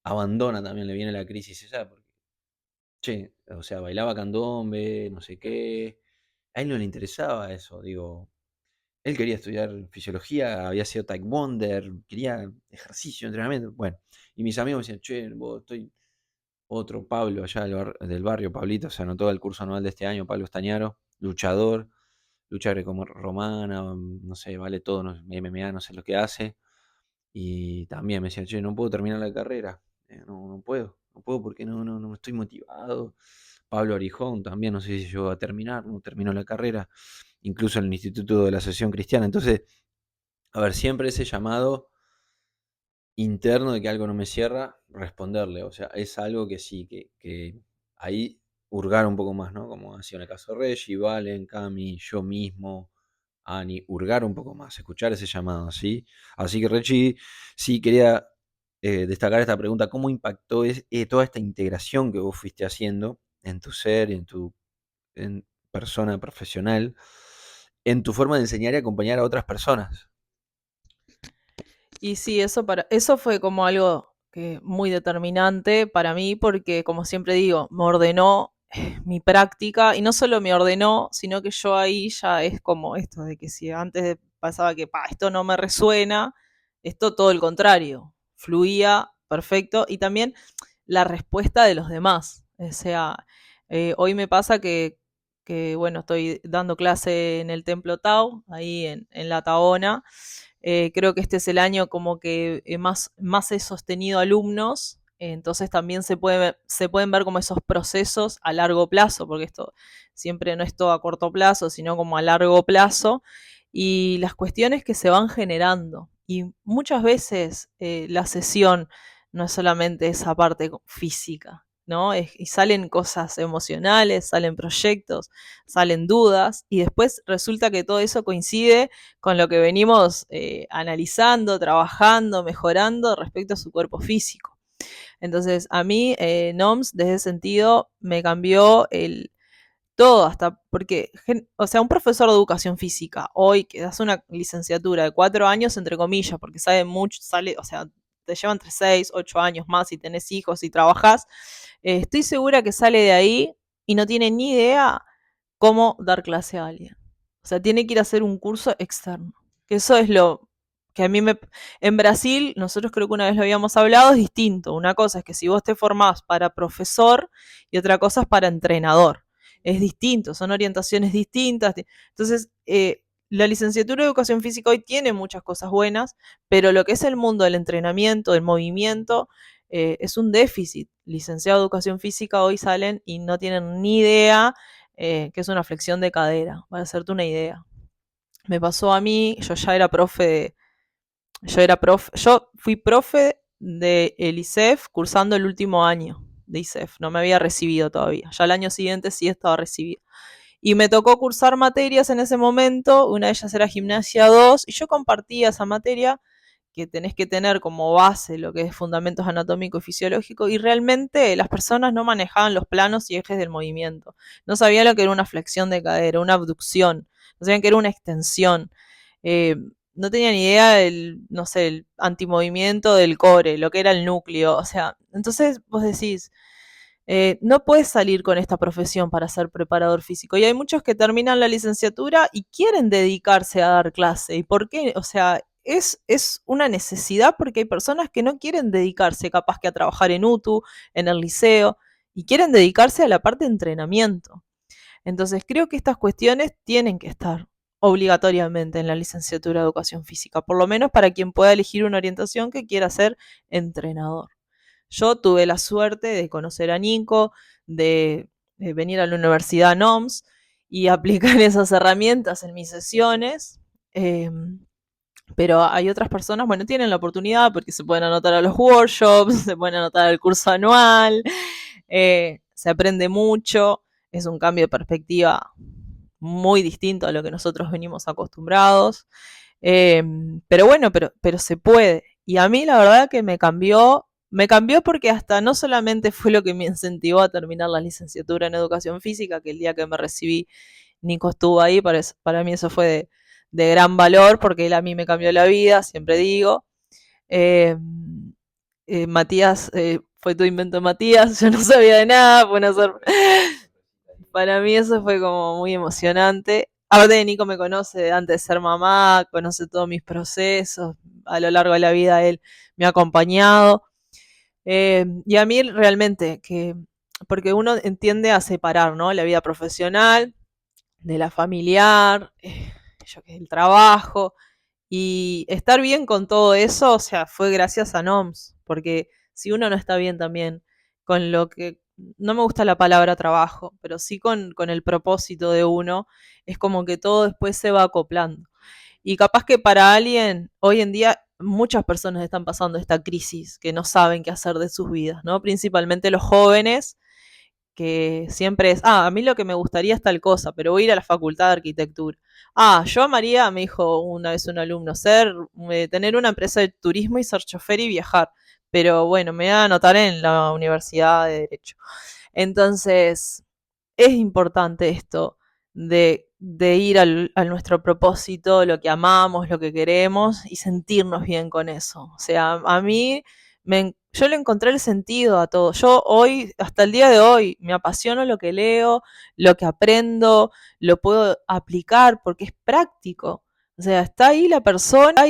abandona también, le viene la crisis esa, porque, che, o sea, bailaba candombe, no sé qué, a él no le interesaba eso, digo, él quería estudiar fisiología, había sido taekwonder, quería ejercicio, entrenamiento, bueno, y mis amigos me decían, che, vos estoy otro Pablo allá del barrio, Pablito, se anotó al curso anual de este año, Pablo Estañaro, luchador, lucha grecorromana, no sé, vale todo, no, MMA, no sé lo que hace, y también me decía, che, no puedo terminar la carrera, no puedo porque no estoy motivado. Pablo Arijón también, no sé si llegó a terminar, no terminó la carrera, incluso en el Instituto de la Asociación Cristiana. Entonces, a ver, siempre ese llamado interno de que algo no me cierra, responderle, o sea, es algo que sí, que ahí hurgar un poco más, ¿no? Como ha sido en el caso de Reggie, Valen, Cami, yo mismo, Ani, hurgar un poco más, escuchar ese llamado, ¿sí? Así que Reggie, sí quería destacar esta pregunta, ¿cómo impactó toda esta integración que vos fuiste haciendo en tu ser, en persona profesional, en tu forma de enseñar y acompañar a otras personas? Y sí, eso fue como algo que muy determinante para mí, porque como siempre digo, me ordenó mi práctica, y no solo me ordenó, sino que yo ahí ya es como esto, de que si antes pasaba que esto no me resuena, esto todo el contrario, fluía perfecto, y también la respuesta de los demás. O sea, hoy me pasa bueno, estoy dando clase en el Templo Tau, ahí en La Taona. Creo que este es el año como que más he sostenido alumnos, entonces también se pueden ver como esos procesos a largo plazo, porque esto siempre no es todo a corto plazo, sino como a largo plazo, y las cuestiones que se van generando. Y muchas veces la sesión no es solamente esa parte física, ¿no? Y salen cosas emocionales, salen proyectos, salen dudas, y después resulta que todo eso coincide con lo que venimos analizando, trabajando, mejorando respecto a su cuerpo físico. Entonces, a mí, NOMS, desde ese sentido, me cambió todo, hasta porque, o sea, un profesor de educación física, hoy que das una licenciatura de 4 años, entre comillas, porque sabe mucho, o sea, te llevan entre 6, 8 años más si tenés hijos y trabajás, estoy segura que sale de ahí y no tiene ni idea cómo dar clase a alguien. O sea, tiene que ir a hacer un curso externo. Que eso es lo que a mí me... En Brasil, nosotros creo que una vez lo habíamos hablado, es distinto. Una cosa es que si vos te formás para profesor y otra cosa es para entrenador. Es distinto, son orientaciones distintas. Entonces, la licenciatura de educación física hoy tiene muchas cosas buenas, pero lo que es el mundo del entrenamiento, del movimiento, es un déficit. Licenciados de educación física hoy salen y no tienen ni idea que es una flexión de cadera, para hacerte una idea. Me pasó a mí, yo ya era profe, yo fui profe de el ICEF cursando el último año de ICEF, no me había recibido todavía, ya el año siguiente sí estaba recibido. Y me tocó cursar materias en ese momento, una de ellas era gimnasia 2, y yo compartía esa materia que tenés que tener como base lo que es fundamentos anatómico y fisiológico, y realmente las personas no manejaban los planos y ejes del movimiento. No sabían lo que era una flexión de cadera, una abducción, no sabían que era una extensión. Eh, no tenían idea del, no sé, el antimovimiento del core, lo que era el núcleo. O sea, entonces vos decís, no puedes salir con esta profesión para ser preparador físico. Y hay muchos que terminan la licenciatura y quieren dedicarse a dar clase. ¿Y por qué? O sea, es una necesidad porque hay personas que no quieren dedicarse capaz que a trabajar en UTU, en el liceo. y quieren dedicarse a la parte de entrenamiento. Entonces creo que estas cuestiones tienen que estar obligatoriamente en la licenciatura de educación física, por lo menos para quien pueda elegir una orientación que quiera ser entrenador. Yo tuve la suerte de conocer a Nico, de venir a la Universidad NOMS y aplicar esas herramientas en mis sesiones. Pero hay otras personas, bueno, tienen la oportunidad porque se pueden anotar a los workshops, se pueden anotar al curso anual, se aprende mucho, es un cambio de perspectiva muy distinto a lo que nosotros venimos acostumbrados. Pero bueno, pero se puede. Y a mí la verdad que me cambió porque hasta no solamente fue lo que me incentivó a terminar la licenciatura en educación física, que el día que me recibí Nico estuvo ahí, para mí eso fue de gran valor porque él a mí me cambió la vida, siempre digo. Eh, Matías, fue tu invento Matías, yo no sabía de nada, fue una para mí eso fue como muy emocionante. Aparte de Nico me conoce antes de ser mamá, conoce todos mis procesos, a lo largo de la vida él me ha acompañado. Y a mí realmente, porque uno entiende a separar, ¿no? La vida profesional de la familiar, el trabajo, y estar bien con todo eso, o sea, fue gracias a NOMS, porque si uno no está bien también con lo que, no me gusta la palabra trabajo, pero sí con el propósito de uno, es como que todo después se va acoplando. Y capaz que para alguien, hoy en día, muchas personas están pasando esta crisis, que no saben qué hacer de sus vidas, ¿no? Principalmente los jóvenes, que siempre es, a mí lo que me gustaría es tal cosa, pero voy a ir a la facultad de arquitectura. Yo amaría, me dijo una vez un alumno, tener una empresa de turismo y ser chofer y viajar, pero bueno, me voy a anotar en la Universidad de Derecho. Entonces, es importante esto de ir a nuestro propósito, lo que amamos, lo que queremos y sentirnos bien con eso. O sea, a mí yo le encontré el sentido a todo. Yo hoy, hasta el día de hoy, me apasiona lo que leo, lo que aprendo, lo puedo aplicar porque es práctico. O sea, está ahí la persona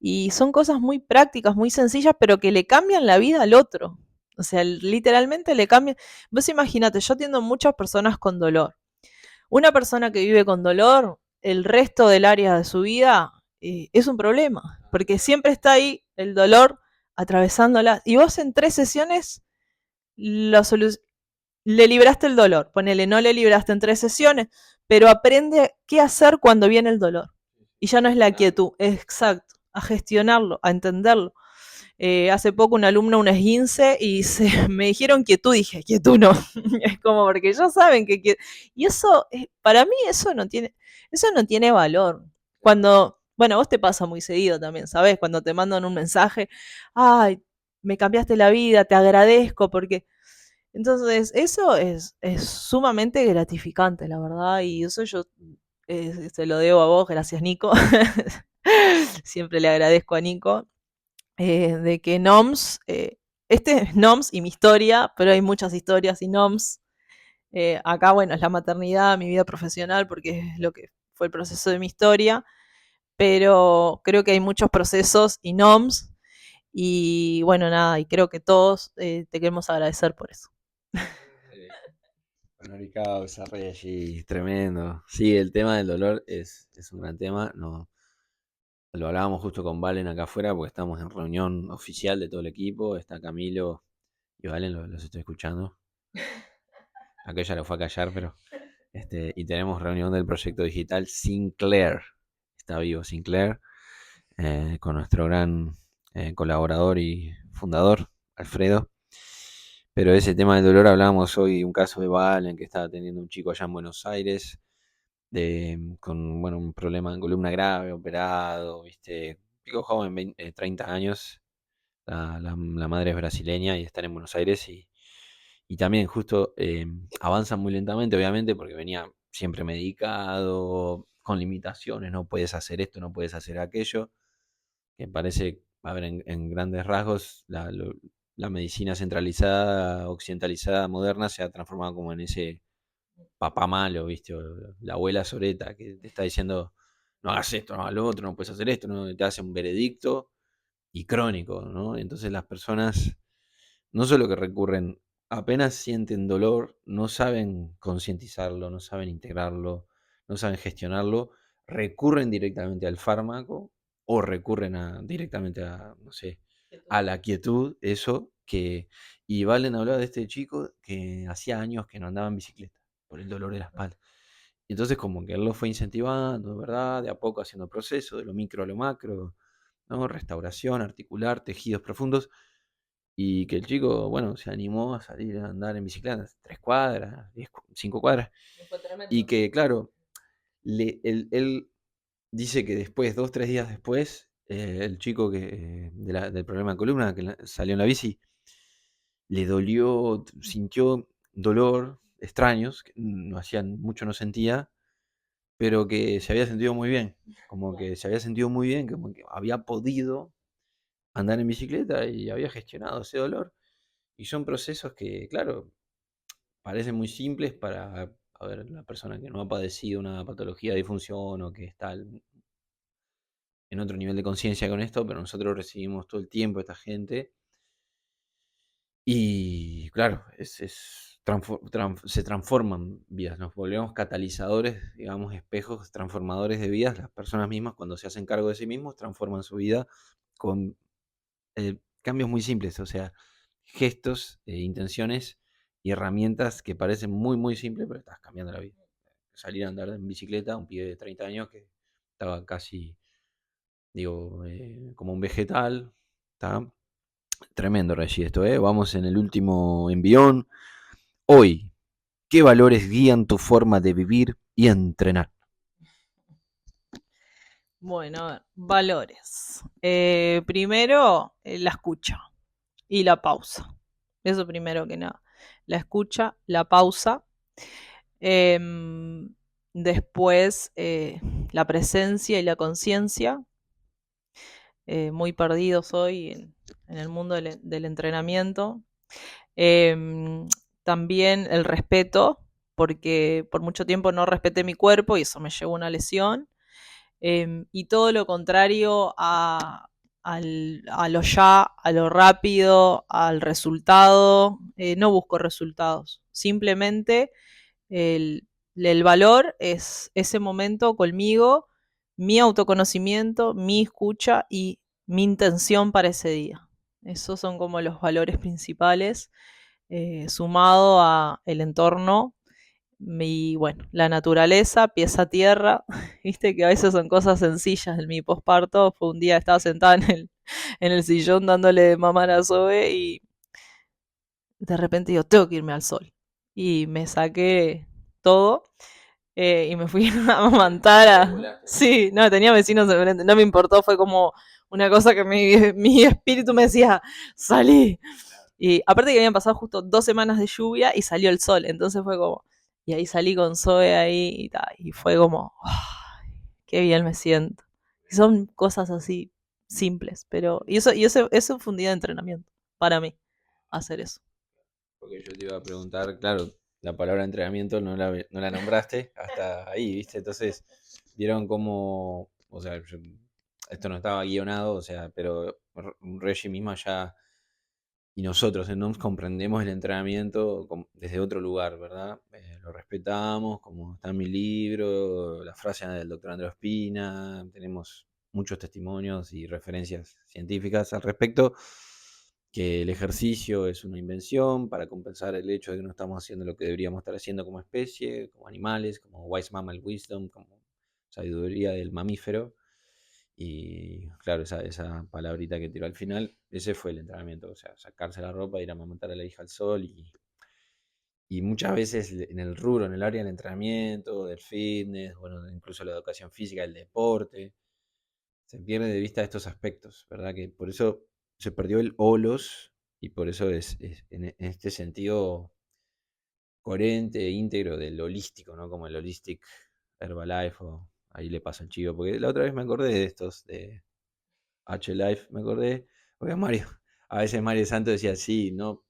y son cosas muy prácticas, muy sencillas, pero que le cambian la vida al otro. O sea, literalmente le cambian. Vos imaginate, yo atiendo muchas personas con dolor. Una persona que vive con dolor, el resto del área de su vida es un problema, porque siempre está ahí el dolor atravesándola. Y vos en 3 sesiones le libraste el dolor. Ponele, no le libraste en 3 sesiones, pero aprende qué hacer cuando viene el dolor. Y ya no es la quietud, es exacto, a gestionarlo, a entenderlo. Hace poco un alumno, un esguince, y me dijeron quietud, dije, quietud no. Es como porque ellos saben que. Y eso, para mí, eso no tiene valor. Bueno, a vos te pasa muy seguido también, ¿sabes? Cuando te mandan un mensaje, ay, me cambiaste la vida, te agradezco, porque. Entonces, eso es sumamente gratificante, la verdad, y eso yo se lo debo a vos, gracias Nico. Siempre le agradezco a Nico de que NOMS, este es NOMS y mi historia, pero hay muchas historias y NOMS. Acá, bueno, es la maternidad, mi vida profesional, porque es lo que fue el proceso de mi historia, pero creo que hay muchos procesos y NOMS, y bueno, nada, y creo que todos te queremos agradecer por eso. Honor causa, Reggie, tremendo. Sí, el tema del dolor es un gran tema. No, lo hablábamos justo con Valen acá afuera porque estamos en reunión oficial de todo el equipo. Está Camilo y Valen, los estoy escuchando. Aquella lo fue a callar, pero. Y tenemos reunión del proyecto digital Sinclair. Está vivo Sinclair, con nuestro gran colaborador y fundador, Alfredo. Pero de ese tema del dolor hablábamos hoy, un caso de Valen que estaba teniendo un chico allá en Buenos Aires, con bueno, un problema en columna grave, operado, ¿viste? Chico joven, 30 años, la madre es brasileña y está en Buenos Aires y también justo avanza muy lentamente, obviamente, porque venía siempre medicado, con limitaciones, no puedes hacer esto, no puedes hacer aquello, que parece, a ver, en grandes rasgos, la medicina centralizada, occidentalizada, moderna, se ha transformado como en ese papá malo, ¿viste? O la abuela soreta que te está diciendo, no hagas esto, no hagas lo otro, no puedes hacer esto, no te hace un veredicto y crónico, ¿no? Entonces las personas no solo que recurren apenas sienten dolor, no saben concientizarlo, no saben integrarlo, no saben gestionarlo, recurren directamente al fármaco o recurren directamente a, no sé, a la quietud, eso que... Y Valen hablaba de este chico que hacía años que no andaba en bicicleta por el dolor de la espalda. Entonces como que él lo fue incentivando, ¿verdad? De a poco haciendo proceso, de lo micro a lo macro, ¿no? Restauración articular, tejidos profundos. Y que el chico, bueno, se animó a salir a andar en bicicleta, 3 cuadras, 5 cuadras. Fue tremendo. Y que, claro, él dice que después, 2, 3 días después, el chico del problema de columna que salió en la bici, le dolió, sintió dolor extraños, que no hacían mucho, no sentía, pero que se había sentido muy bien, como que se había sentido muy bien, como que había podido andar en bicicleta y había gestionado ese dolor. Y son procesos que, claro, parecen muy simples para, a ver, la persona que no ha padecido una patología de disfunción o que está en otro nivel de conciencia con esto, pero nosotros recibimos todo el tiempo a esta gente y, claro, se transforman vidas, nos volvemos catalizadores, digamos, espejos transformadores de vidas. Las personas mismas, cuando se hacen cargo de sí mismos, transforman su vida con cambios muy simples, o sea, gestos, intenciones y herramientas que parecen muy, muy simples, pero estás cambiando la vida. Salir a andar en bicicleta, un pibe de 30 años que estaba casi, digo, como un vegetal. Está tremendo, Reggie, esto, ¿eh? Vamos en el último envión. Hoy, ¿qué valores guían tu forma de vivir y entrenar? Bueno, a ver, valores. Primero, la escucha y la pausa. Eso primero que nada. La escucha, la pausa. Em, Después, la presencia y la conciencia. Muy perdidos hoy en el mundo del entrenamiento. Em, También el respeto, porque por mucho tiempo no respeté mi cuerpo y eso me llevó a una lesión. Y todo lo contrario a lo ya, a lo rápido, al resultado. No busco resultados. Simplemente el valor es ese momento conmigo, mi autoconocimiento, mi escucha y mi intención para ese día. Esos son como los valores principales, sumado a el entorno y bueno, la naturaleza, pies a tierra, viste que a veces son cosas sencillas. En mi posparto fue un día, estaba sentada en el sillón dándole de mamar a Zoe y de repente digo, tengo que irme al sol. Y me saqué todo y me fui a amamantar a... Sí, no, tenía vecinos enfrente, no me importó, fue como una cosa que mi espíritu me decía, salí. Y aparte que habían pasado justo 2 semanas de lluvia y salió el sol, entonces fue como... Y ahí salí con Zoe ahí y fue como, oh, qué bien me siento. Y son cosas así simples, pero... eso fue un día de entrenamiento para mí, hacer eso. Porque yo te iba a preguntar, claro, la palabra entrenamiento no la nombraste hasta ahí, ¿viste? Entonces, vieron cómo, o sea, esto no estaba guionado, o sea, pero Reggie misma ya y nosotros en NOMS comprendemos el entrenamiento desde otro lugar, ¿verdad? Lo respetamos, como está en mi libro, la frase del doctor Andrés Espina, tenemos muchos testimonios y referencias científicas al respecto, que el ejercicio es una invención para compensar el hecho de que no estamos haciendo lo que deberíamos estar haciendo como especie, como animales, como Wise Mammal Wisdom, como sabiduría del mamífero. Y claro, esa palabrita que tiró al final, ese fue el entrenamiento, o sea, sacarse la ropa, ir a amamantar a la hija al sol y muchas veces en el rubro, en el área del entrenamiento, del fitness, bueno, incluso la educación física, el deporte, se pierde de vista estos aspectos, ¿verdad? Que por eso se perdió el holos y por eso es en este sentido coherente e íntegro del holístico, ¿no? Como el Holistic Herbalife o ahí le pasa el chivo, porque la otra vez me acordé de estos, de H-Life, me acordé, porque a veces Mario Santos decía, sí, no,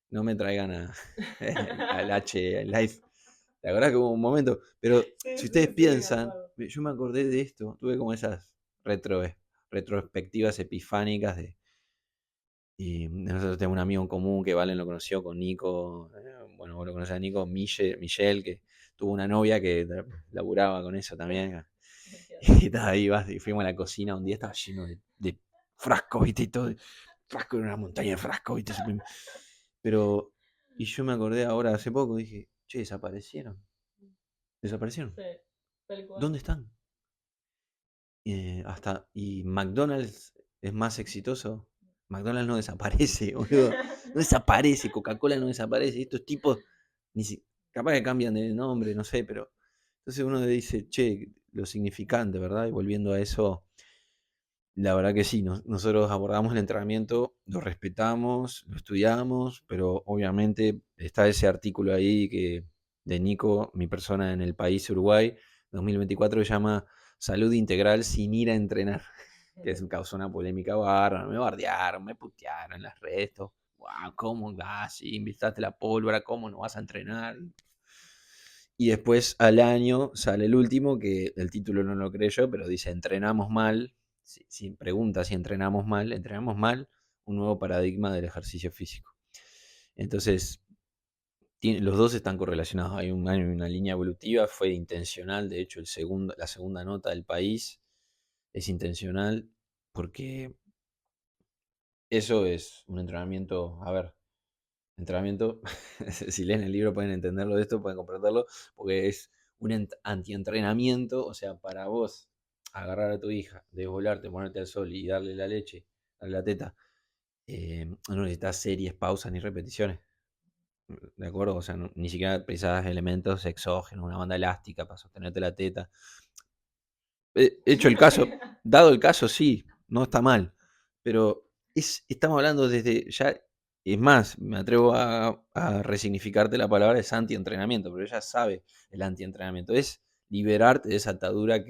no me traigan al H-Life. La verdad que hubo un momento, pero Sí, si sí, ustedes sí, me piensan, acuerdo. yo me acordé de esto, tuve como esas retrospectivas epifánicas Y nosotros tenemos un amigo en común que Valen lo conoció con Nico. Bueno, vos lo conocés a Nico, Michelle, que tuvo una novia que laburaba con eso también. Y estaba ahí, y fuimos a la cocina, un día estaba lleno de frascos, ¿viste? Y todo, frascos, era una montaña de frascos, ¿viste? Pero, y yo me acordé ahora hace poco, dije, che, desaparecieron. Desaparecieron. Sí, tal cual. ¿Dónde están? ¿Y McDonald's es más exitoso? McDonald's no desaparece, boludo. No desaparece, Coca-Cola no desaparece. Estos tipos, capaz que cambian de nombre, no sé, pero. Entonces uno dice, che, lo significante, ¿verdad? Y volviendo a eso, la verdad que sí, nosotros abordamos el entrenamiento, lo respetamos, lo estudiamos, pero obviamente está ese artículo ahí de Nico, mi persona en el país Uruguay, 2024, que llama Salud Integral sin ir a entrenar, que causó una polémica bárbara, me bardearon, me putearon en las redes, wow, ¿cómo vas? Si invitaste la pólvora, ¿cómo no vas a entrenar? Y después al año sale el último, que el título no lo creo yo, pero dice entrenamos mal. Si pregunta si entrenamos mal, un nuevo paradigma del ejercicio físico. Entonces, los dos están correlacionados. Hay una línea evolutiva, fue intencional. De hecho, la segunda nota del país es intencional porque eso es un entrenamiento. A ver, entrenamiento, si leen el libro pueden entenderlo de esto, pueden comprenderlo, porque es un antientrenamiento, o sea, para vos agarrar a tu hija, desvolarte, ponerte al sol y darle la leche, darle la teta, no necesitas series, pausas ni repeticiones, ¿de acuerdo? O sea, ni siquiera precisas elementos exógenos, una banda elástica para sostenerte la teta. Hecho el caso, dado el caso, sí, no está mal, pero estamos hablando desde ya, es más, me atrevo a resignificarte la palabra, es antientrenamiento, pero ella sabe el antientrenamiento, es liberarte de esa atadura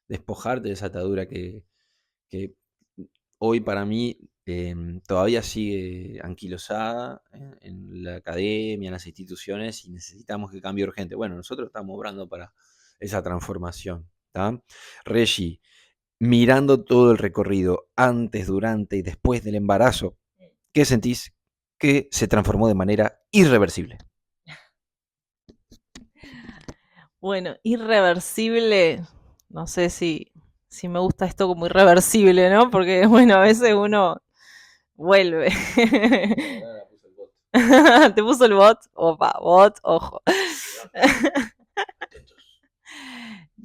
despojarte de esa atadura que hoy para mí todavía sigue anquilosada en la academia, en las instituciones, y necesitamos que cambie urgente. Bueno, nosotros estamos obrando para esa transformación. ¿Tá? Reggie, mirando todo el recorrido antes, durante y después del embarazo, ¿qué sentís que se transformó de manera irreversible? Bueno, irreversible, no sé si me gusta esto como irreversible, ¿no? Porque, bueno, a veces uno vuelve. ¿Te puso el bot? Opa, bot, ojo.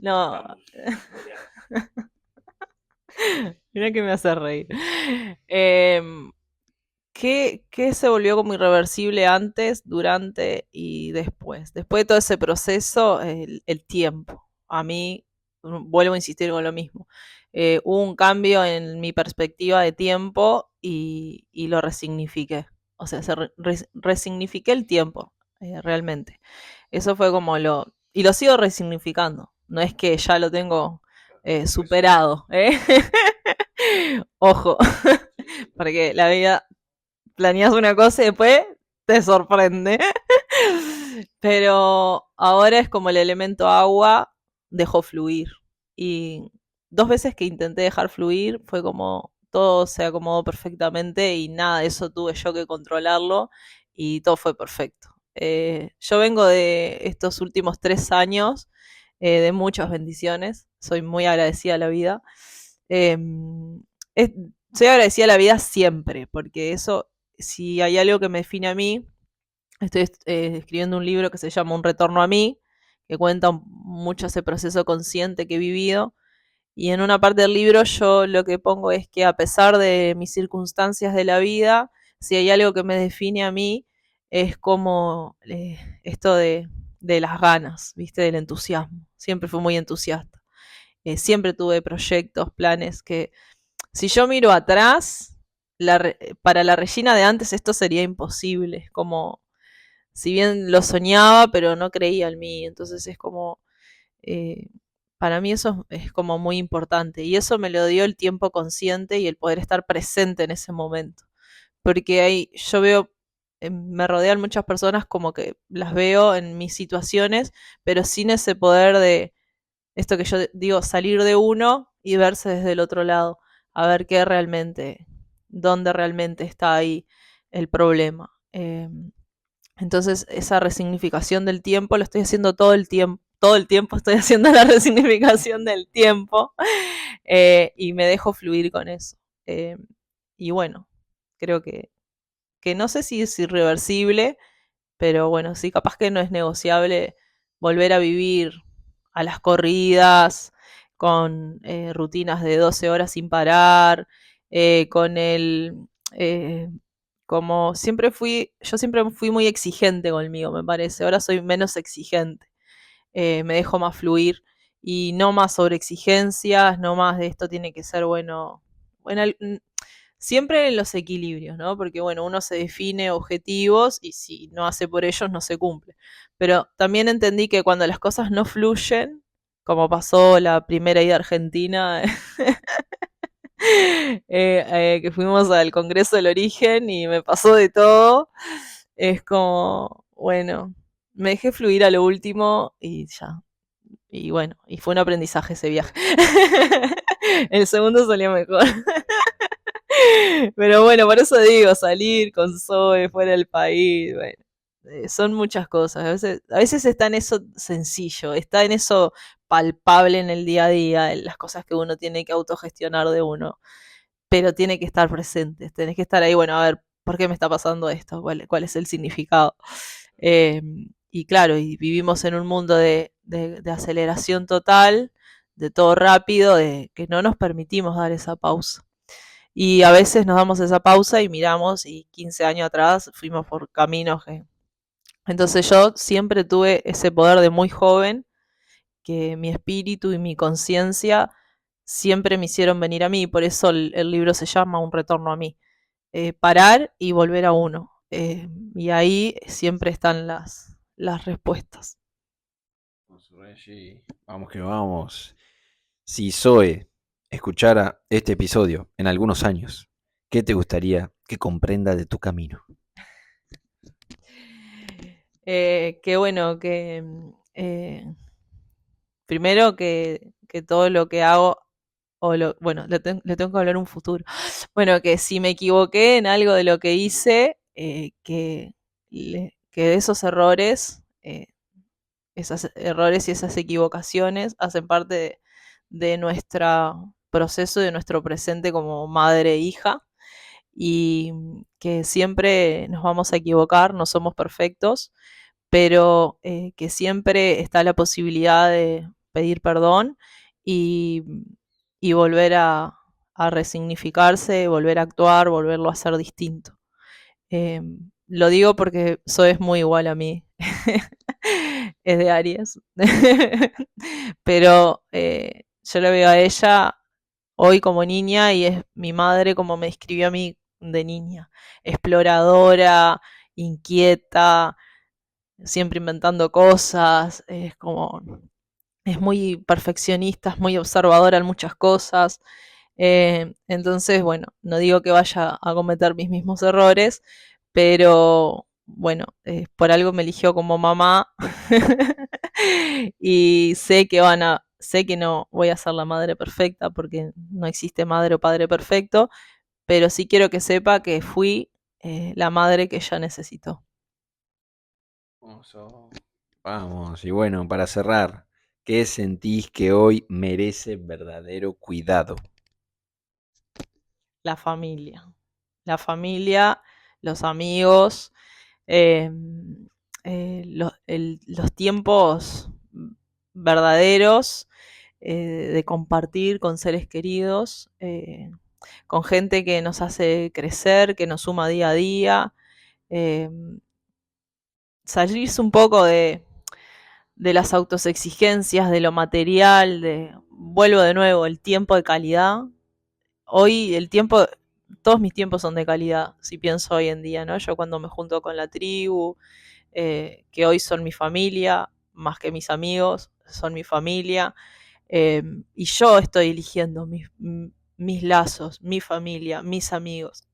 No. Mira que me hace reír. ¿Qué se volvió como irreversible antes, durante y después? Después de todo ese proceso, el tiempo. A mí, vuelvo a insistir con lo mismo. Hubo un cambio en mi perspectiva de tiempo y lo resignifiqué. O sea, resignifiqué el tiempo, realmente. Eso fue como lo... Y lo sigo resignificando. No es que ya lo tengo superado. Ojo, porque la vida planeas una cosa y después te sorprende. Pero ahora es como el elemento agua dejó fluir. Y 2 veces que intenté dejar fluir fue como todo se acomodó perfectamente y nada de eso tuve yo que controlarlo y todo fue perfecto. Yo vengo de estos últimos 3 años de muchas bendiciones. Soy muy agradecida a la vida. Eh, soy agradecida a la vida siempre, porque eso, si hay algo que me define a mí, estoy escribiendo un libro que se llama Un retorno a mí, que cuenta mucho ese proceso consciente que he vivido. Y en una parte del libro yo lo que pongo es que a pesar de mis circunstancias de la vida, si hay algo que me define a mí, es como esto de las ganas, ¿viste? Del entusiasmo. Siempre fui muy entusiasta. Siempre tuve proyectos, planes que si yo miro atrás, para la Regina de antes esto sería imposible. Como, si bien lo soñaba, pero no creía en mí. Entonces es como, eh, para mí eso es como muy importante. Y eso me lo dio el tiempo consciente y el poder estar presente en ese momento. Porque ahí yo veo, me rodean muchas personas como que las veo en mis situaciones, pero sin ese poder de esto que yo digo, salir de uno y verse desde el otro lado, a ver qué realmente dónde realmente está ahí el problema. Entonces, esa resignificación del tiempo lo estoy haciendo todo el tiempo estoy haciendo la resignificación del tiempo y me dejo fluir con eso. Y bueno, creo que no sé si es irreversible, pero bueno, sí, capaz que no es negociable volver a vivir a las corridas, con rutinas de 12 horas sin parar, con el... como yo siempre fui muy exigente conmigo, me parece. Ahora soy menos exigente, me dejo más fluir y no más sobre exigencias, no más de esto tiene que ser bueno, siempre en los equilibrios, ¿no? Porque bueno, uno se define objetivos y si no hace por ellos no se cumple. Pero también entendí que cuando las cosas no fluyen, como pasó la primera ida a Argentina, que fuimos al Congreso del Origen y me pasó de todo, es como, bueno, me dejé fluir a lo último y ya. Y bueno, y fue un aprendizaje ese viaje. El segundo salió mejor. Pero bueno, por eso digo, salir con Zoe fuera del país, bueno, son muchas cosas. A veces está en eso sencillo, está en eso palpable en el día a día, en las cosas que uno tiene que autogestionar de uno, pero tiene que estar presente, tenés que estar ahí, bueno, a ver, ¿por qué me está pasando esto? ¿Cuál es el significado? Eh, y claro, y vivimos en un mundo de aceleración total, de todo rápido, de que no nos permitimos dar esa pausa. Y a veces nos damos esa pausa y miramos y 15 años atrás fuimos por caminos que... Entonces yo siempre tuve ese poder de muy joven, que mi espíritu y mi conciencia siempre me hicieron venir a mí, y por eso el libro se llama Un retorno a mí. Parar y volver a uno. Y ahí siempre están las respuestas. Vamos que vamos. Si Zoe escuchara este episodio en algunos años, ¿qué te gustaría que comprenda de tu camino? Qué bueno primero que todo lo que hago, bueno, le tengo que hablar un futuro. Bueno, que si me equivoqué en algo de lo que hice, que de esos errores y esas equivocaciones hacen parte de nuestro proceso, de nuestro presente como madre e hija, y que siempre nos vamos a equivocar, no somos perfectos, pero que siempre está la posibilidad de pedir perdón y, y volver a resignificarse, volver a actuar, volverlo a hacer distinto. Eh, lo digo porque Zoe es muy igual a mí. Es de Aries. Pero yo la veo a ella hoy como niña y es mi madre como me describió a mí de niña. Exploradora, inquieta, siempre inventando cosas, es muy perfeccionista, es muy observadora en muchas cosas. Entonces, bueno, no digo que vaya a cometer mis mismos errores, pero bueno, por algo me eligió como mamá y sé que no voy a ser la madre perfecta porque no existe madre o padre perfecto, pero sí quiero que sepa que fui la madre que ella necesitó. Vamos, vamos, y bueno, para cerrar, ¿qué sentís que hoy merece verdadero cuidado? La familia. La familia, los amigos, eh, los tiempos verdaderos de compartir con seres queridos, con gente que nos hace crecer, que nos suma día a día, eh, salirse un poco de las autoexigencias, de lo material, vuelvo de nuevo, el tiempo de calidad. Hoy todos mis tiempos son de calidad, si pienso hoy en día, ¿no? Yo cuando me junto con la tribu, que hoy son mi familia, más que mis amigos, son mi familia, y yo estoy eligiendo mis lazos, mi familia, mis amigos.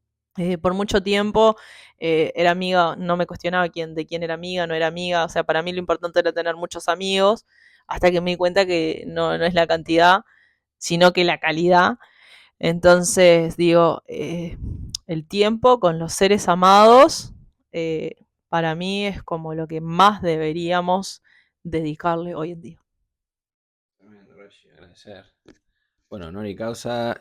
Por mucho tiempo era amiga, no me cuestionaba de quién era amiga, no era amiga, o sea, para mí lo importante era tener muchos amigos, hasta que me di cuenta que no es la cantidad, sino que la calidad. Entonces digo, el tiempo con los seres amados, para mí es como lo que más deberíamos dedicarle hoy en día. Tremendo, Reggie, agradecer. Bueno, honor y causa,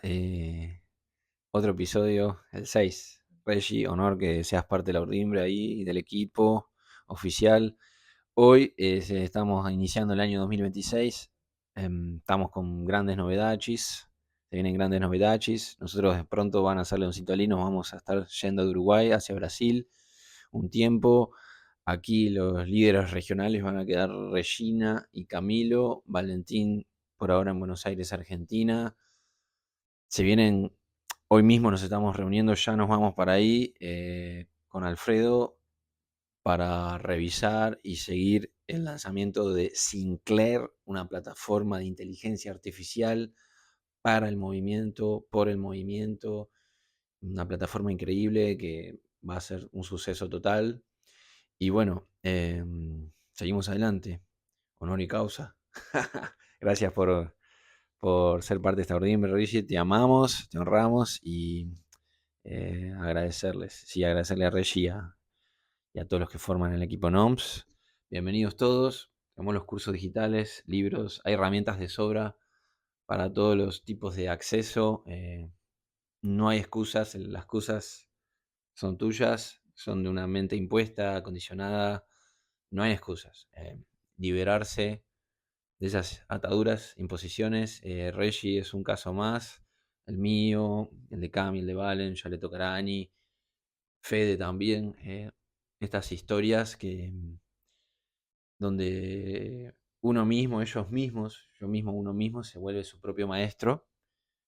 otro episodio, el 6. Reggie, honor que seas parte de la urdimbre ahí, del equipo oficial. Hoy estamos iniciando el año 2026, estamos con grandes novedades, se vienen grandes novedades. Nosotros de pronto van a hacerle un nos vamos a estar yendo de Uruguay hacia Brasil un tiempo. Aquí los líderes regionales van a quedar Regina y Camilo, Valentín por ahora en Buenos Aires, Argentina. Se vienen, hoy mismo nos estamos reuniendo, ya nos vamos para ahí con Alfredo para revisar y seguir el lanzamiento de Sinclair, una plataforma de inteligencia artificial para el movimiento, por el movimiento, una plataforma increíble que va a ser un suceso total. Y bueno, seguimos adelante, honor y causa. Gracias por ser parte de esta orden, Reggie, te amamos, te honramos y agradecerle a Reggie y a todos los que forman el equipo NOMS. Bienvenidos todos. Tenemos los cursos digitales, libros, hay herramientas de sobra para todos los tipos de acceso. No hay excusas, las excusas son tuyas, son de una mente impuesta, acondicionada. No hay excusas. Liberarse de esas ataduras, imposiciones. Reggie es un caso más, el mío, el de Cami, el de Valen, ya le tocará a Ani, Fede también. Estas historias que donde uno mismo, ellos mismos, yo mismo, uno mismo se vuelve su propio maestro.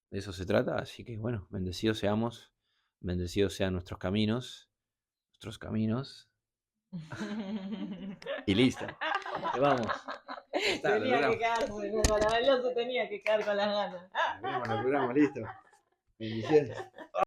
De eso se trata. Así que bueno, bendecidos seamos, bendecidos sean nuestros caminos. Y listo. Vamos. Está, Tenía que quedarse, para verlo se tenía que quedar con las ganas. Logramos, listo. Bendiciones.